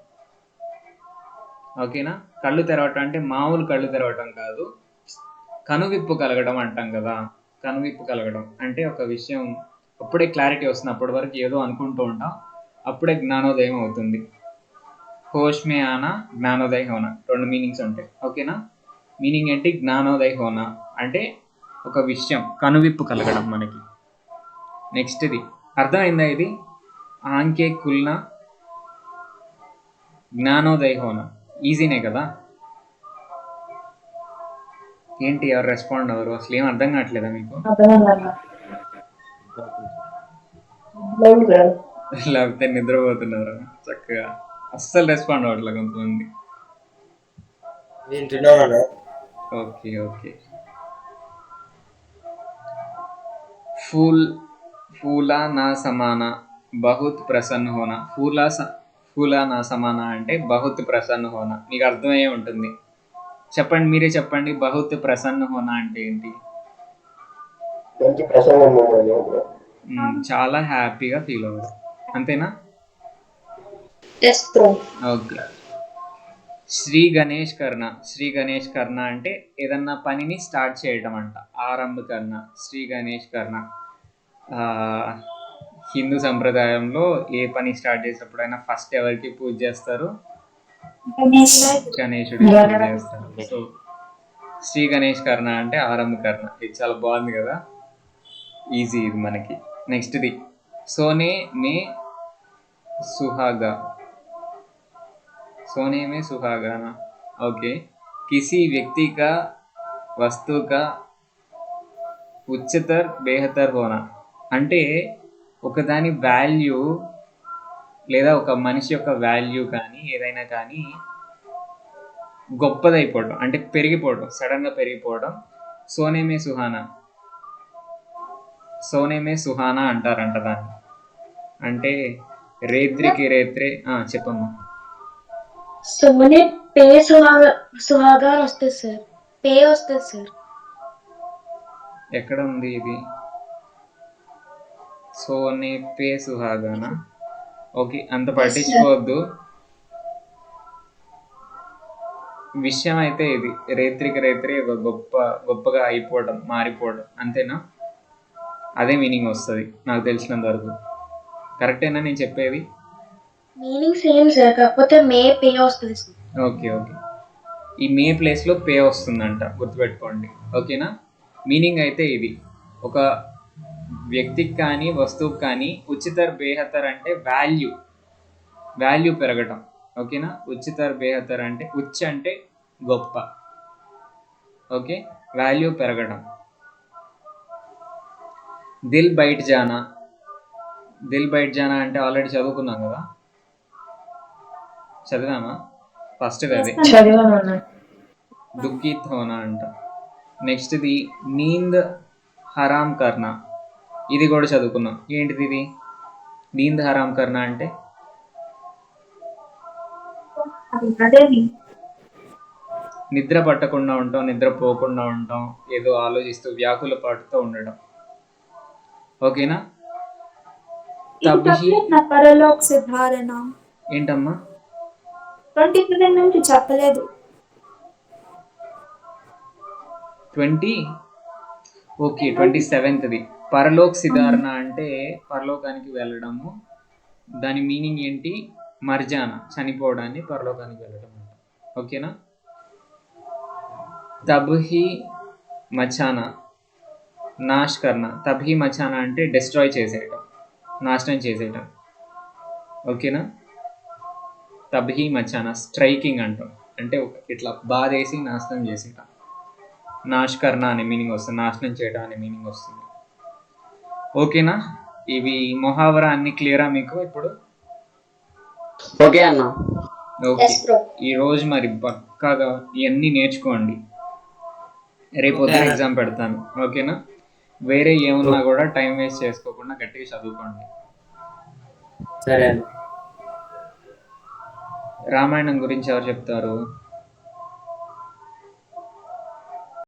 S1: ఓకేనా. కళ్ళు తెరవటం అంటే మామూలు కళ్ళు తెరవటం కాదు, కనువిప్పు కలగడం అంటాం కదా. కనువిప్పు కలగడం అంటే ఒక విషయం అప్పుడే క్లారిటీ వస్తుంది. అప్పటి వరకు ఏదో అనుకుంటూ ఉంటాం, అప్పుడే జ్ఞానోదయం అవుతుంది. హోష్ మే ఆనా జ్ఞానోదయ హోనా, 2 మీనింగ్స్ ఉంటాయి. ఓకేనా. మీనింగ్ ఏంటి, జ్ఞానోదయ హోనా అంటే ఒక విషయం కనువిప్పు కలగడం మనకి. నెక్స్ట్ది అర్థమైందా ఇది, ఆంకే కుల్నా జ్ఞానోదయ హోనా. ఈజీనే కదా. ఏంటి ఎవరు రెస్పాండ్ అవ్వరు, అసలు ఏం అర్థం కావట్లేదా మీకు? లేకపోతే నిద్రపోతున్నారా? చక్కగా అస్సలు రెస్పాండ్ అవ్వట్లేదు కొంతమంది.
S4: వింటున్నాను.
S1: Okay okay. ఫూలా నా సమాన బహుత్ ప్రసన్న హోనా. ఫూలా నా సమాన అంటే బహుత్ ప్రసన్న హోనా. మీకు అర్థమయ్యే ఉంటుంది. చెప్పండి, మీరే చెప్పండి, బహుత్ ప్రసన్న హోనా అంటే ఏంటి? చాలా హ్యాపీగా ఫీల్ అవ్వడం, అంతేనా? ఓకే. శ్రీ గణేష్ కర్ణ. శ్రీ గణేష్ కర్ణ అంటే ఏదన్నా పనిని స్టార్ట్ చేయడం అంట. ఆరంభ కర్ణ, శ్రీ గణేష్ కర్ణ. హిందూ సంప్రదాయంలో ఏ పని స్టార్ట్ చేసినప్పుడైనా ఫస్ట్ ఎవరికి పూజ చేస్తారు? గణేశుడికి పూజ చేస్తారు. సో శ్రీ గణేష్ కర్ణ అంటే ఆరంభ కర్ణ. ఇది చాలా బాగుంది కదా, ఈజీ ఇది మనకి. నెక్స్ట్ది సోనే మే సుహాగా. सोने में सुहागा ना. ओके. किसी व्यक्ति का वस्तु का उच्चतर बेहतर होना అంటే ఒకదాని వాల్యూ లేదా ఒక మనిషి యొక్క వాల్యూ కానీ ఏదైనా కానీ గొప్పదైపోవడం అంటే పెరిగిపోవడం, సడన్గా పెరిగిపోవడం. సోనేమే సుహానా, సోనేమే సుహానా అంటారంట దాన్ని. అంటే రేత్రికి రేత్రే. చెప్పమ్మా.
S3: సోనే పే సుహాగా వస్తుంది సార్, పే వస్తుంది సార్.
S1: ఎక్కడ ఉంది ఇది? Soane pay సుహాగానా. ఓకే, అంత పట్టించుకోవద్దు. విషయం అయితే ఇది, రేత్రికి రేత్రి ఒక గొప్పగా అయిపోవడం, మారిపోవడం, అంతేనా? అదే మీనింగ్ వస్తుంది నాకు తెలిసినంత వరకు. కరెక్టేనా నేను చెప్పేది?
S3: మీనింగ్ సేమ్ సార్, కాకపోతే మే పే వస్తుంది సార్.
S1: Okay okay. ఈ మే ప్లేస్లో పే వస్తుందంట, గుర్తుపెట్టుకోండి. ఓకేనా. మీనింగ్ అయితే ఇది, ఒక వ్యక్తికి కానీ వస్తువుకి కానీ ఉచితర్ బేహతర్ అంటే వాల్యూ పెరగటం. ఓకేనా. ఉచితర్ బేహతర్ అంటే ఉచ్ అంటే గొప్ప. ఓకే, వాల్యూ పెరగడం. దిల్ బయట జానా. దిల్ బయట జానా అంటే ఆల్రెడీ చదువుకున్నాం కదా. చదివామా? ఫస్ట్ అదే
S5: చదివామన్నా.
S1: దుఃఖిత్ హోనా అంట. నెక్స్ట్ది నీంద్ హరామ్ కర్నా, ఇది కూడా చదువుకున్నాం. ఏంటిది ఇది? నీంద్ హరామ్ కర్నా అంటే
S5: అదేది
S1: నిద్ర పట్టకుండా ఉంటాం, నిద్ర పోకుండా ఉంటాం, ఏదో ఆలోచిస్తూ వ్యాకుల పాటుతో ఉండడం. ఓకేనా? తబ్హి
S6: నా పరలోక్ సిద్ధారణ
S1: ఏంటమ్మా?
S6: 27 నుంచి చెప్పలేదు.
S1: 20 ఓకే 27ది పరలోక్ సిధారణ అంటే పరలోకానికి వెళ్ళడము. దాని మీనింగ్ ఏంటి? మర్జానా, చనిపోవడాన్ని పరలోకానికి వెళ్ళడం అంట. ఓకేనా? తబ్హి మచానా, నాష్ కర్నా. తబ్హి మచానా అంటే డిస్ట్రాయ్ చేసేయటం, నాశనం చేసేయటం. ఓకేనా? తబ్హి మచానా స్ట్రైకింగ్ అంటాం, అంటే ఇట్లా బాధేసి నాశనం చేసేయటం. నాష్ కర్నా అనే మీనింగ్ వస్తుంది, నాశనం చేయడం అనే మీనింగ్ వస్తుంది. ఓకేనా? ఇవి మొహావరా అన్ని క్లియరా మీకు ఇప్పుడు?
S2: ఓకే అన్న.
S1: Okay,
S3: yes bro.
S1: ఈ రోజు మరి పక్కాగా ఇవన్నీ నేర్చుకోండి. రేపు పొద్దున ఎగ్జామ్ పెడతాను. ఓకేనా? వేరే ఏమున్నా కూడా టైం వేస్ట్ చేసుకోకుండా గట్టిగా చదువుకోండి.
S4: సరే అన్న.
S1: రామాయణం గురించి ఎవరు చెప్తారు?